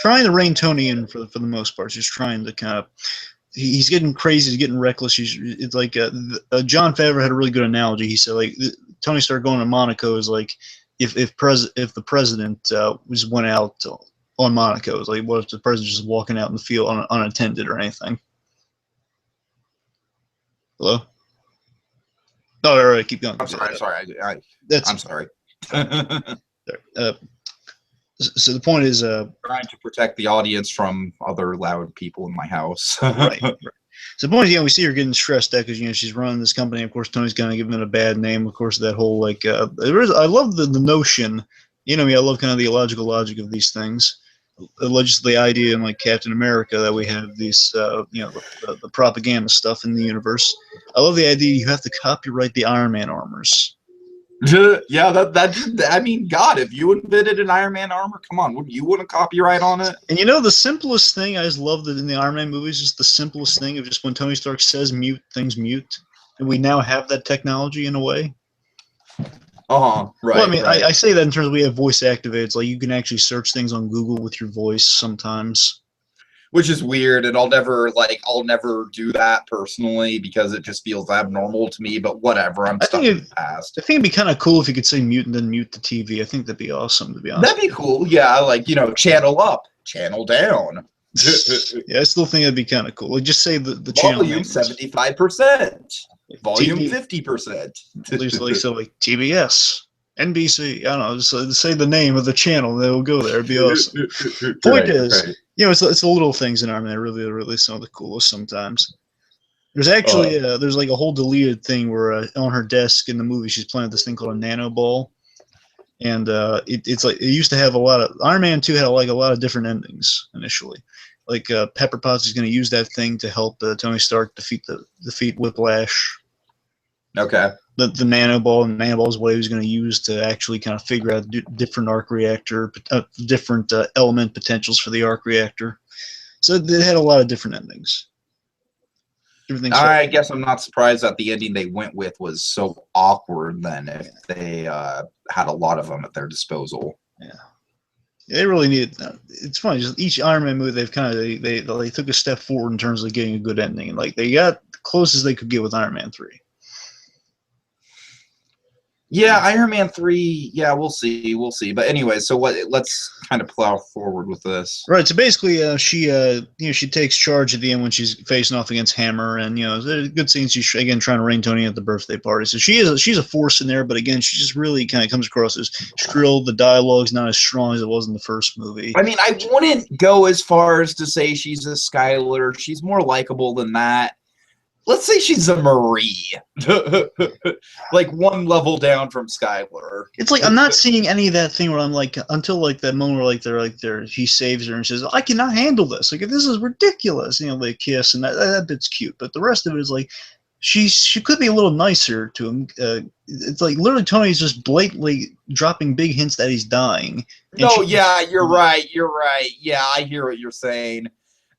trying to rein Tony in for the most part. She's trying to kind of. He's getting crazy. He's getting reckless. It's like John Favreau had a really good analogy. He said like Tony Stark going to Monaco is like if the president just went out on Monaco. It's like, what if the president just walking out in the field unattended or anything? Hello. Oh, all right, keep going. I'm sorry. That's I'm sorry. so the point is, Trying to protect the audience from other loud people in my house. right. So the point is, we see her getting stressed out because she's running this company. Of course, Tony's gonna give them a bad name. Of course, that whole I love the notion. I love kind of the illogical logic of these things. Allegedly, the idea in like Captain America that we have these, the propaganda stuff in the universe. I love the idea you have to copyright the Iron Man armors. Yeah, I mean, God, if you invented an Iron Man armor, come on, wouldn't you want a copyright on it? And the simplest thing, I just love that in the Iron Man movies, just the simplest thing of just when Tony Stark says mute, things mute. And we now have that technology in a way. Right. Well, I mean, right. I say that in terms of we have voice activated. It's like you can actually search things on Google with your voice sometimes. Which is weird, and I'll never do that personally because it just feels abnormal to me. But whatever, I'm stuck in the past. I think it'd be kind of cool if you could say mute and then mute the TV. I think that'd be awesome, to be honest. That'd be cool, yeah. Like channel up, channel down. Yeah, I still think that'd be kind of cool. Like just say the channel volume 75%, volume 50%. So like TBS. NBC, I don't know, just say the name of the channel, and they'll go there. It'd be awesome. Point is, it's the little things in Iron Man really, really some of the coolest sometimes. There's actually there's like a whole deleted thing where on her desk in the movie she's playing with this thing called a nano ball, and it's like it used to have a lot of Iron Man 2 had like a lot of different endings initially. Like Pepper Potts is going to use that thing to help Tony Stark defeat Whiplash. Okay. The nano ball, and the nano ball is what he was going to use to actually kind of figure out different arc reactor, different element potentials for the arc reactor. So it had a lot of different endings. I guess I'm not surprised that the ending they went with was so awkward then if they had a lot of them at their disposal. Yeah. They really needed that. It's funny, just each Iron Man movie they've kind of they took a step forward in terms of getting a good ending, and like they got the closest they could get with Iron Man 3. Yeah, Iron Man 3, yeah, we'll see. But anyway, so let's kind of plow forward with this. Right, so basically she takes charge at the end when she's facing off against Hammer, and there's a good scene. She's again trying to rein Tony at the birthday party. So she's a force in there, but again, she just really kind of comes across as shrill. The dialogue's not as strong as it was in the first movie. I mean, I wouldn't go as far as to say she's a Skylar. She's more likable than that. Let's say she's a Marie, like one level down from Skylar. It's like I'm not seeing any of that thing where I'm like until like that moment where he saves her and says, "I cannot handle this. Like this is ridiculous." They kiss and that bit's cute, but the rest of it is like she could be a little nicer to him. It's like literally Tony's just blatantly dropping big hints that he's dying. No, yeah, you're right. Yeah, I hear what you're saying.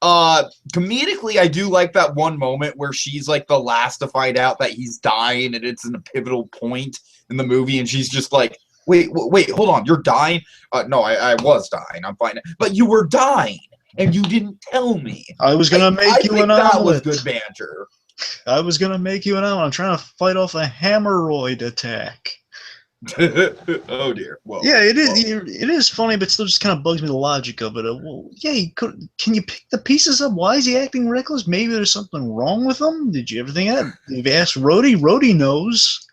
Comedically, I do like that one moment where she's like the last to find out that he's dying, and it's in a pivotal point in the movie, and she's just like, wait, hold on, you're dying? No, I was dying, I'm fine. But you were dying, and you didn't tell me. I was going to make you an omelet. That was good banter. I was going to make you an omelet. I'm trying to fight off a hemorrhoid attack. Oh dear. Whoa. Yeah, it is funny, but still just kind of bugs me the logic of it. Well, yeah, can you pick the pieces up? Why is he acting reckless? Maybe there's something wrong with him. Did you ever think that? Did you ask Rhodey? Rhodey knows.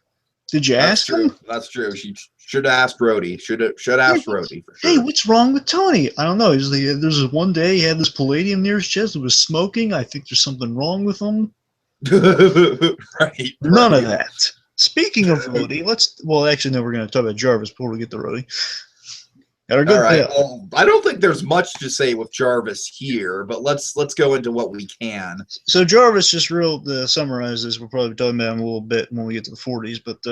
Did you ask him? That's true. She should have asked Rhodey. Should ask Rhodey for sure. Hey, what's wrong with Tony? I don't know. There's this one day he had this palladium near his chest. It was smoking. I think there's something wrong with him. Right. None of that. Speaking of Rhodey, actually, no, we're going to talk about Jarvis before we get to Rhodey. All right. Well, I don't think there's much to say with Jarvis here, but let's go into what we can. So Jarvis, just real to summarize this, we'll probably be talking about him a little bit when we get to the 40s, but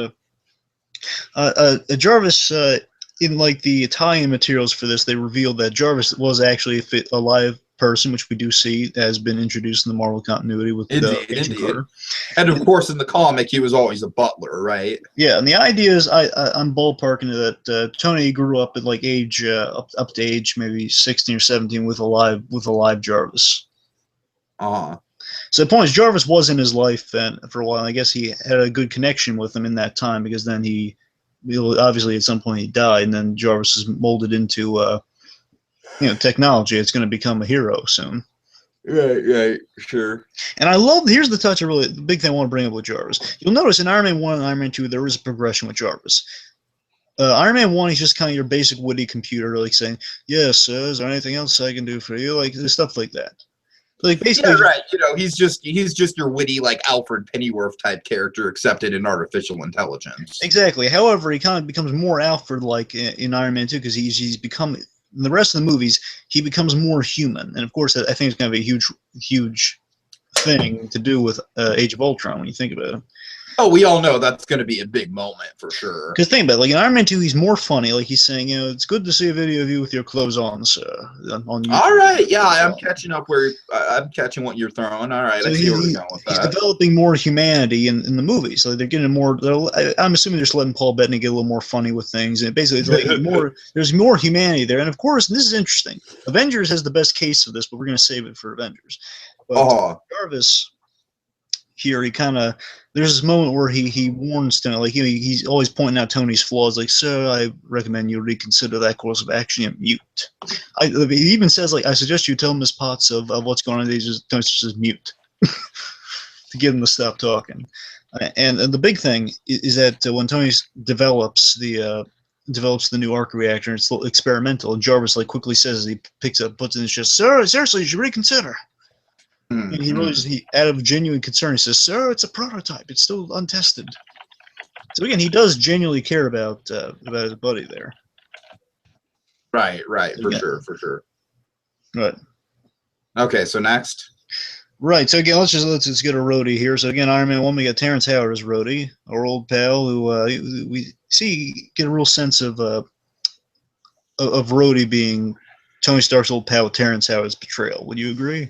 Jarvis, in like the tie-in materials for this, they revealed that Jarvis was actually a live person, which we do see has been introduced in the Marvel continuity with Agent Carter. And of course, in the comic, he was always a butler, right? Yeah, and the idea is I'm ballparking that Tony grew up at like age up to age maybe 16 or 17 with a live Jarvis. So the point is, Jarvis was in his life then for a while. I guess he had a good connection with him in that time because then obviously at some point he died, and then Jarvis is molded into technology. It's going to become a hero soon. Right, sure. And I love, here's the touch, the big thing I want to bring up with Jarvis. You'll notice in Iron Man 1 and Iron Man 2, there is a progression with Jarvis. Iron Man 1, he's just kind of your basic witty computer, like saying, yes, is there anything else I can do for you? Like, stuff like that. Like, basically, yeah, right. You know, he's just your witty, like Alfred Pennyworth type character, accepted in artificial intelligence. Exactly. However, he kind of becomes more Alfred like in Iron Man 2 because he's become, in the rest of the movies, he becomes more human. And of course, I think it's going to be a huge thing to do with Age of Ultron when you think about it. Oh, we all know that's going to be a big moment for sure. Because think about it, like in Iron Man 2, he's more funny. Like he's saying, it's good to see a video of you with your clothes on, sir. On YouTube. All right, yeah, I'm catching up where I'm catching what you're throwing. All right, so I see where we're going with that. He's developing more humanity in the movies. So they're getting more. I'm assuming they're just letting Paul Bettany get a little more funny with things, and basically it's like more. There's more humanity there, and of course, this is interesting. Avengers has the best case of this, but we're going to save it for Avengers. But Jarvis here, he kind of, there's this moment where he warns Tony, like he's always pointing out Tony's flaws, like, sir, I recommend you reconsider that course of action and mute. He even says, like, I suggest you tell Miss Potts of what's going on. He just says mute to get him to stop talking. And the big thing is that when Tony develops the new arc reactor, it's experimental, and Jarvis like quickly says, as he picks up, puts it in his chest, sir, seriously, you should reconsider. And he really just, out of genuine concern, he says, sir, it's a prototype. It's still untested. So again, he does genuinely care about his buddy there. Right, for sure. Right. Okay, so next. Right, so again, let's just get a Rhodey here. So again, Iron Man 1, we got Terrence Howard as Rhodey, our old pal, who we get a real sense of Rhodey being Tony Stark's old pal with Terrence Howard's betrayal. Would you agree?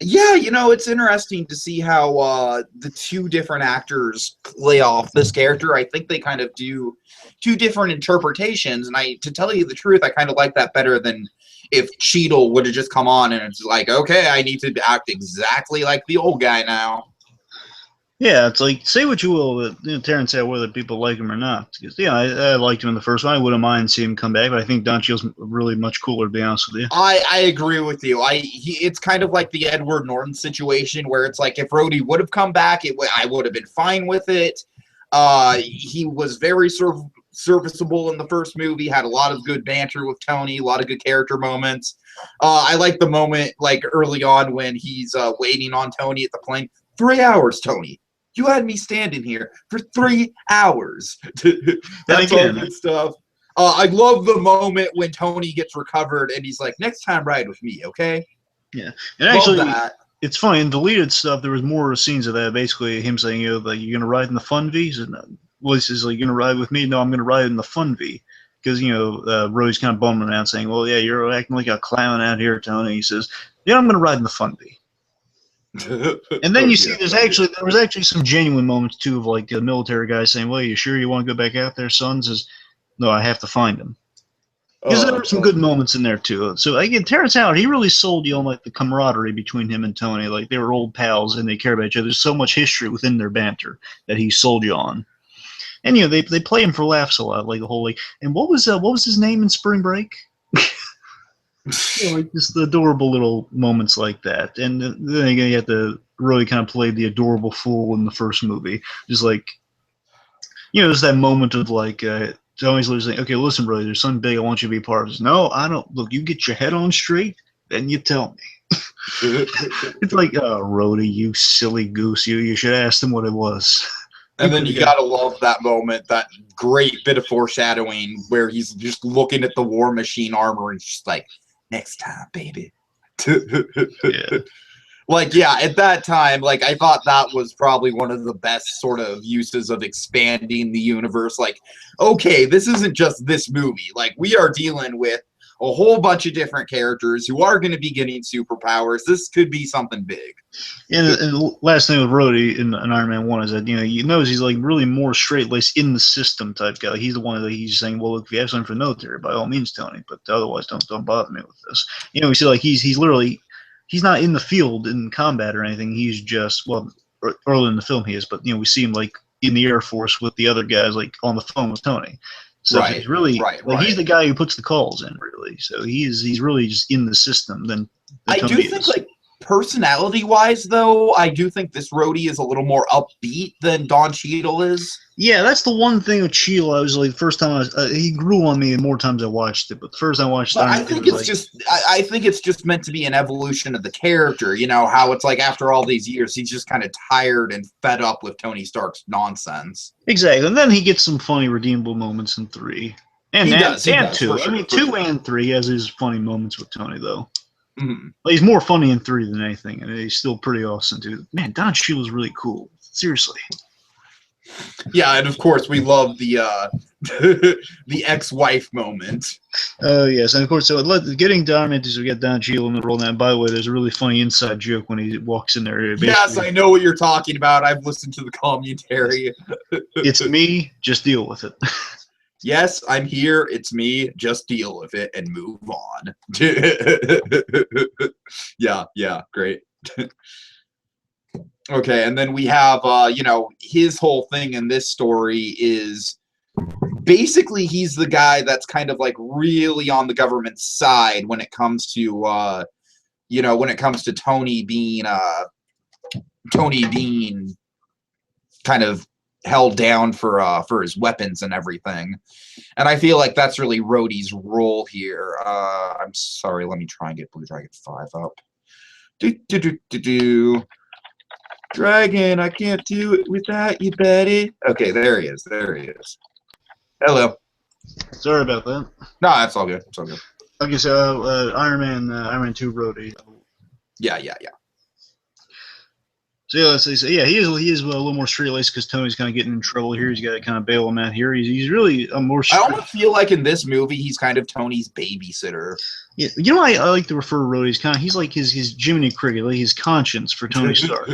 Yeah, you know, it's interesting to see how the two different actors play off this character. I think they kind of do two different interpretations, and to tell you the truth, I kind of like that better than if Cheadle would have just come on and it's like, okay, I need to act exactly like the old guy now. Yeah, it's like, say what you will, but Terrence Howard, whether people like him or not. Because, yeah, I liked him in the first one. I wouldn't mind seeing him come back, but I think Don Cheadle's really much cooler, to be honest with you. I agree with you. It's kind of like the Edward Norton situation where it's like if Rhodey would have come back, I would have been fine with it. He was very serviceable in the first movie, had a lot of good banter with Tony, a lot of good character moments. I like the moment like early on when he's waiting on Tony at the plane. 3 hours, Tony. You had me standing here for 3 hours. That's all good stuff. I love the moment when Tony gets recovered and he's like, next time ride with me, okay? Yeah. And actually, it's funny. In deleted stuff, there was more scenes of that. Basically, him saying, like, you're going to ride in the Fun V? He says, like, you're going to ride with me? No, I'm going to ride in the Fun V. Because, Rhodey's kind of bumming around saying, well, yeah, you're acting like a clown out here, Tony. He says, yeah, I'm going to ride in the Fun V. And then you see there was actually some genuine moments too of like a military guy saying, well, you sure you want to go back out there, son? Says, no, I have to find him. Because there were some good moments in there too. So again, Terrence Howard, he really sold you on like the camaraderie between him and Tony. Like they were old pals and they care about each other. There's so much history within their banter that he sold you on. And they play him for laughs a lot, like the whole and what was his name in Spring Break? Like just the adorable little moments like that, and then again, you have to really kind of play the adorable fool in the first movie. Just like, there's that moment of like, Tony's literally saying, "Okay, listen, brother, there's something big I want you to be a part of." Says, no, I don't. Look, you get your head on straight, then you tell me. It's like, oh, Rhodey, you silly goose, you should ask them what it was. And then you gotta love that moment, that great bit of foreshadowing where he's just looking at the War Machine armor and just like, next time, baby. Yeah. Like, yeah, at that time, like, I thought that was probably one of the best sort of uses of expanding the universe. Like, okay, this isn't just this movie. Like, we are dealing with a whole bunch of different characters who are going to be getting superpowers. This could be something big. And last thing with Rhodey in Iron Man 1 is that, you notice he's like really more straight-laced in the system type guy. He's the one that he's saying, well, look, if you have something for the military, by all means, Tony, but otherwise don't bother me with this. We see like he's literally, he's not in the field in combat or anything. He's just, well, early in the film he is, but we see him like in the Air Force with the other guys, like on the phone with Tony. stuff. So he's really he's the guy who puts the calls in, really. So he's really just in the system than I Tony do think, like, personality-wise, though, I do think this Rhodey is a little more upbeat than Don Cheadle is. Yeah, that's the one thing with Cheadle. I was like, the first time he grew on me more times I watched it, but the first time I watched it, I think I think it's just meant to be an evolution of the character. You know, how it's like after all these years, he's just kind of tired and fed up with Tony Stark's nonsense. Exactly, and then he gets some funny, redeemable moments in 3. And 2. I mean, 2 and 3 has his funny moments with Tony, though. Mm-hmm. Well, he's more funny in 3 than anything, and he's still pretty awesome, too. Man, Don Cheadle's really cool. Seriously. Yeah, and of course we love the the ex-wife moment. Oh yes, and of course, so getting Don Mantis, we get Don Cheadle in the role now. And by the way, there's a really funny inside joke when he walks in there. Yes, I know what you're talking about. I've listened to the commentary. It's me. Just deal with it. Yes, I'm here. It's me. Just deal with it and move on. Yeah, great. Okay, and then we have, you know, his whole thing in this story is basically he's the guy that's kind of like really on the government's side when it comes to, you know, when it comes to Tony being kind of held down for his weapons and everything. And I feel like that's really Rhodey's role here. I'm sorry, let me try and get BlueDragonFive up. Dragon, I can't do it without you, buddy. Okay, there he is. Hello. Sorry about that. No, that's all good. It's all good. Okay, so Iron Man 2 Rhodey. Yeah. So yeah, let's say, he is a little more straight-laced because Tony's kind of getting in trouble here. He's got to kind of bail him out here. He's really a more. I almost feel like in this movie he's kind of Tony's babysitter. Yeah, you know, I like to refer to Rhodey. He's like his Jiminy Cricket, like his conscience for Tony Stark.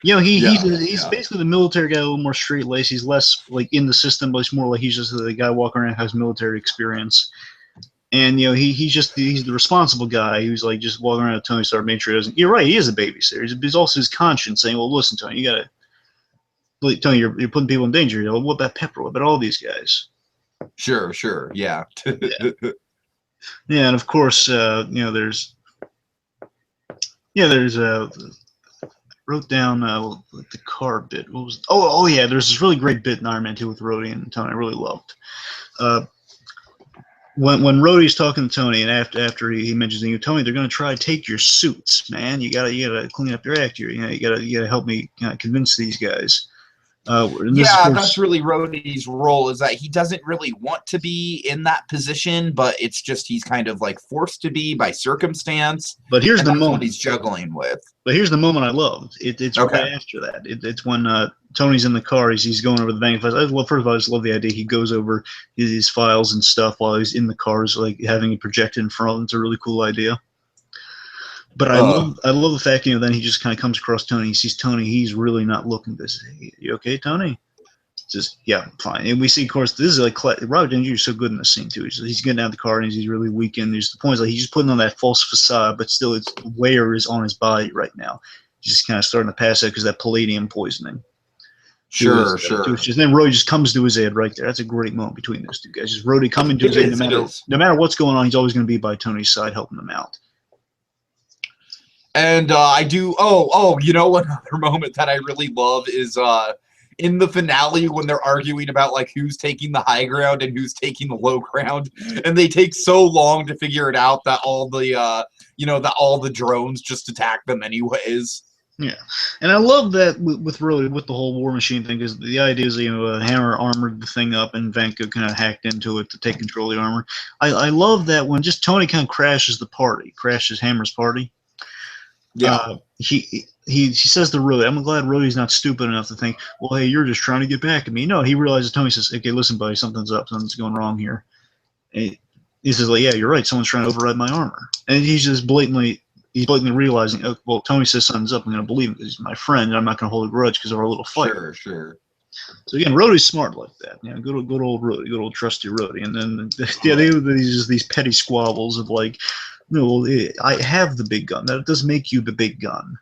You know, he's basically the military guy, a little more straight-laced. He's less like in the system, but it's more like he's just the guy walking around who has military experience. And you know, he's the responsible guy who's like just walking around with Tony Stark, making sure he doesn't. You're right, he is a babysitter. He's also his conscience saying, "Well, listen, Tony, you gotta, Tony, you're putting people in danger. You know, what about Pepper? What about all these guys?" Sure, yeah. Yeah, and of course, you know, there's wrote down the car bit. What was? Oh yeah, there's this really great bit in Iron Man 2 with Rhodey and Tony. I really loved. When Rhodey's talking to Tony, and after he mentions to you, Tony, they're going to try to take your suits, man. You gotta clean up your act here. You know, you gotta help me convince these guys. That's really Rhodey's role, is that he doesn't really want to be in that position, but it's just he's kind of like forced to be by circumstance. But here's the moment what he's juggling with. But here's the moment I loved. It's okay. Right after that. It's when Tony's in the car. He's going over the bank files. Well, first of all, I just love the idea. He goes over his files and stuff while he's in the car, so like having it projected in front of him. It's a really cool idea. But I love the fact, you know, then he just kind of comes across Tony. He sees Tony. He's really not looking this. You okay, Tony? Just, yeah, fine. And we see, of course, this is like Robert Downey Jr. is so good in this scene too. He's getting out of the car and he's really weak. And there's the point is like he's just putting on that false facade, but still, its wear is on his body right now. He's just kind of starting to pass out because of that palladium poisoning. Sure. And then Rhodey just comes to his aid right there. That's a great moment between those two guys. Just Rhodey coming to his aid. No matter what's going on, he's always going to be by Tony's side, helping him out. And I do. You know, another moment that I really love is in the finale when they're arguing about like who's taking the high ground and who's taking the low ground, and they take so long to figure it out that all the drones just attack them anyways. Yeah, and I love that with the whole War Machine thing, because the idea is, you know, Hammer armored the thing up and Vanko kind of hacked into it to take control of the armor. I love that when just Tony kind of crashes Hammer's party. Yeah. He says to Rhodey, I'm glad Rhodey's not stupid enough to think, well, hey, you're just trying to get back at me. No, he realizes, Tony says, okay, listen, buddy, something's up, something's going wrong here. And he says, like, yeah, you're right, someone's trying to override my armor. And he's just blatantly realizing, oh, well, Tony says something's up, I'm going to believe him because he's my friend, and I'm not going to hold a grudge because of our little fight. Sure. So again, Rhodey's smart like that. You know, good old Rhodey, good old trusty Rhodey. And then these petty squabbles of like, no, I have the big gun. That does make you the big gun.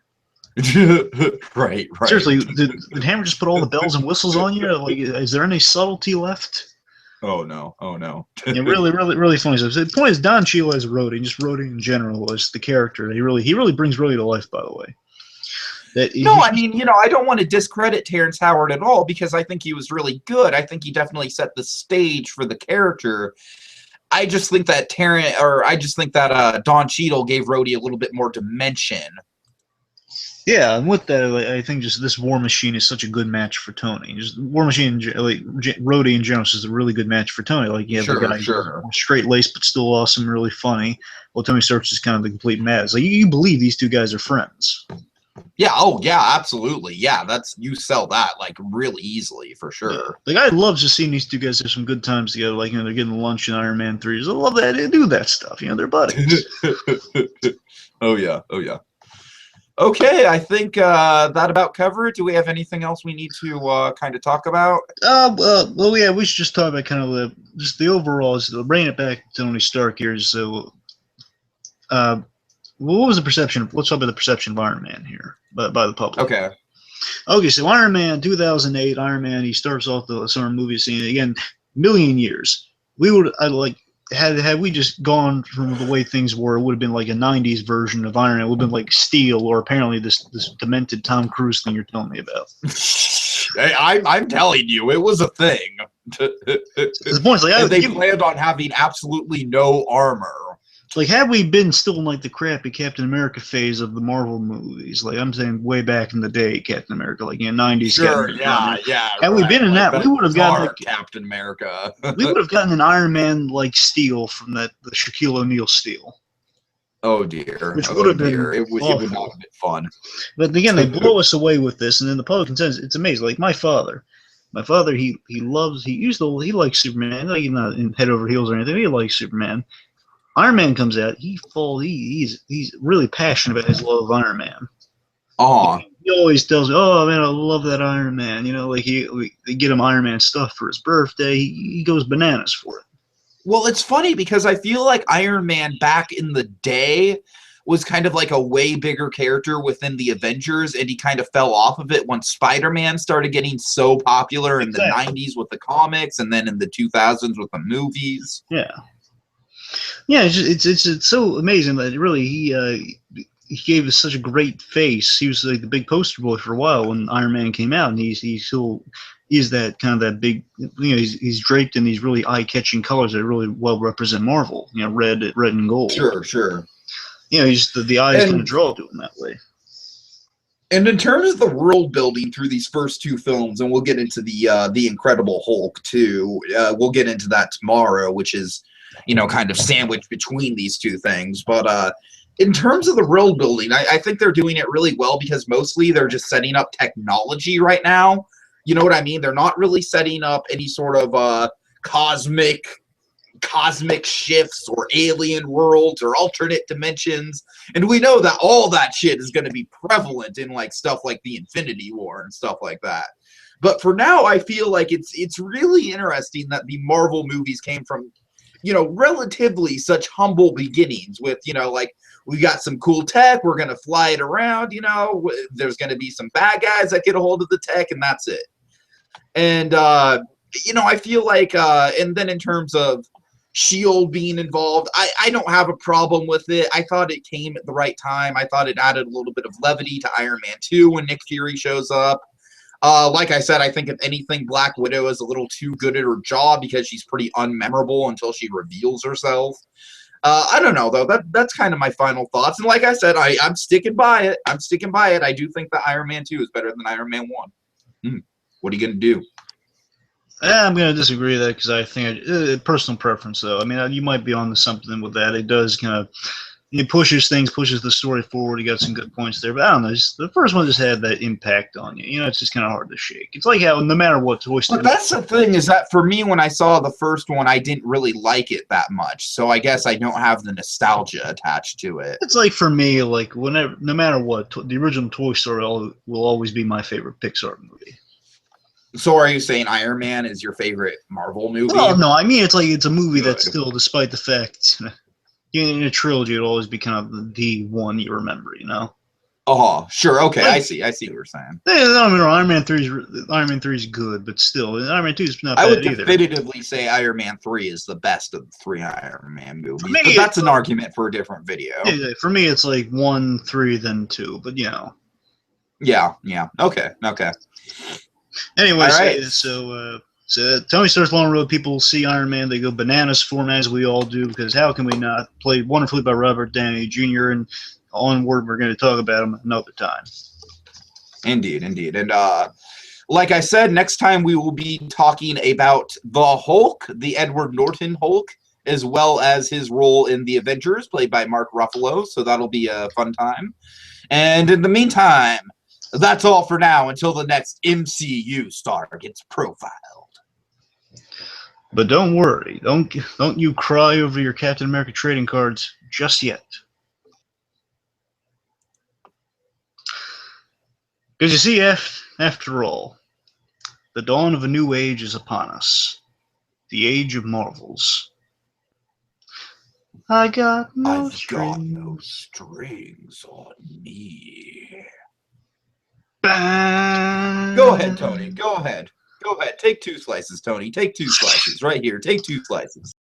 Right. Seriously, did Hammer just put all the bells and whistles on you? Like, is there any subtlety left? Oh no! Oh no! Yeah, really, really, really funny stuff. The point is, Don Cheadle as Rhodey, and just Rhodey in general, as the character, he really brings Rhodey to life. By the way, that No, I mean, I don't want to discredit Terrence Howard at all because I think he was really good. I think he definitely set the stage for the character. I just think that Don Cheadle gave Rhodey a little bit more dimension. Yeah, and with that, I think just this War Machine is such a good match for Tony. Just War Machine, like Rhodey in general, is just a really good match for Tony. Like, you have the guy straight laced but still awesome, really funny. Well, Tony Stark's is kind of the complete mad. Like, you believe these two guys are friends. Yeah. Oh, yeah. Absolutely. Yeah. You sell that like really easily for sure. Yeah. Like, I love just seeing these two guys have some good times together. Like, they're getting lunch in Iron Man 3. I love that they do that stuff. They're buddies. Oh yeah. Oh yeah. Okay, I think that about covers it. Do we have anything else we need to kind of talk about? Well, yeah, we should just talk about kind of just the overall. Bringing it back to Tony Stark here. So, what was the perception? Let's talk about the perception of Iron Man here by the public. Okay. Okay, so Iron Man 2008. Iron Man. He starts off the summer movie scene again. Million years. Had we just gone from the way things were, it would have been like a 90s version of Iron Man. It would have been like Steel, or apparently this demented Tom Cruise thing you're telling me about. I'm telling you, it was a thing. The point is, like, they planned on having absolutely no armor. Like, had we been still in like the crappy Captain America phase of the Marvel movies, like I'm saying way back in the day, Captain America, like 90s. Sure, yeah. Had we been in that, we would have gotten Captain America. We would have gotten an Iron Man like Steel from the Shaquille O'Neal Steel. Oh dear. Which would have been it would not have been fun. But again, they blow us away with this, and then the public consensus, it's amazing. Like my father, he likes Superman. Like, he's not in head over heels or anything. He likes Superman. Iron Man comes out. He's really passionate about his love of Iron Man. He always tells me, "Oh man, I love that Iron Man." Like they get him Iron Man stuff for his birthday. He goes bananas for it. Well, it's funny because I feel like Iron Man back in the day was kind of like a way bigger character within the Avengers, and he kind of fell off of it when Spider-Man started getting so popular in the 90s with the comics, and then in the 2000s with the movies. Yeah. Yeah, it's so amazing that he gave us such a great face. He was like the big poster boy for a while when Iron Man came out, and he's that kind of that big. He's draped in these really eye-catching colors that really well represent Marvel. Red and gold. Sure. He's the eyes kind of draw to him that way. And in terms of the world building through these first two films, and we'll get into the Incredible Hulk too. We'll get into that tomorrow, which is kind of sandwiched between these two things. But in terms of the world building, I think they're doing it really well because mostly they're just setting up technology right now. You know what I mean? They're not really setting up any sort of cosmic shifts or alien worlds or alternate dimensions. And we know that all that shit is going to be prevalent in like stuff like the Infinity War and stuff like that. But for now, I feel like it's really interesting that the Marvel movies came from relatively such humble beginnings with, like, we got some cool tech, we're going to fly it around, there's going to be some bad guys that get a hold of the tech, and that's it. And, I feel like, and then in terms of S.H.I.E.L.D. being involved, I don't have a problem with it. I thought it came at the right time. I thought it added a little bit of levity to Iron Man 2 when Nick Fury shows up. Like I said, I think if anything, Black Widow is a little too good at her job because she's pretty unmemorable until she reveals herself. I don't know, though. That's kind of my final thoughts. And like I said, I'm sticking by it. I do think that Iron Man 2 is better than Iron Man 1. What are you going to do? I'm going to disagree with that because I think personal preference, though. I mean, you might be on to something with that. It does kind of pushes the story forward. You got some good points there, but I don't know. The first one just had that impact on you. It's just kind of hard to shake. It's like how no matter what Toy Story. But that's the thing is that for me, when I saw the first one, I didn't really like it that much. So I guess I don't have the nostalgia attached to it. It's like for me, like no matter what, the original Toy Story will always be my favorite Pixar movie. So are you saying Iron Man is your favorite Marvel movie? Well, no, I mean it's a movie that still, despite the fact. In a trilogy, it'll always be kind of the one you remember, Oh, sure. Okay, Like, I see what you're saying. I mean, Iron Man 3 is good, but still, Iron Man 2 is not I would bad either. definitively say Iron Man 3 is the best of the 3 Iron Man For movies, me, but that's an argument for a different video. yeah, for me, it's like 1, 3, then 2, but you know. Yeah. Okay. Anyways, All right. so Tony Stark's Long Road, people see Iron Man, they go bananas for him, as we all do, because how can we not? Played wonderfully by Robert Downey Jr., and onward, we're going to talk about him another time. Indeed. And like I said, next time we will be talking about the Hulk, the Edward Norton Hulk, as well as his role in the Avengers, played by Mark Ruffalo, so that'll be a fun time. And in the meantime, that's all for now until the next MCU star gets profiled. But don't worry, don't you cry over your Captain America trading cards just yet. Because you see, after all, the dawn of a new age is upon us. The age of Marvels. I've got no strings on me. Bang. Go ahead, Tony. Go ahead. Take 2 slices, Tony. Take 2 slices. Right here. Take 2 slices.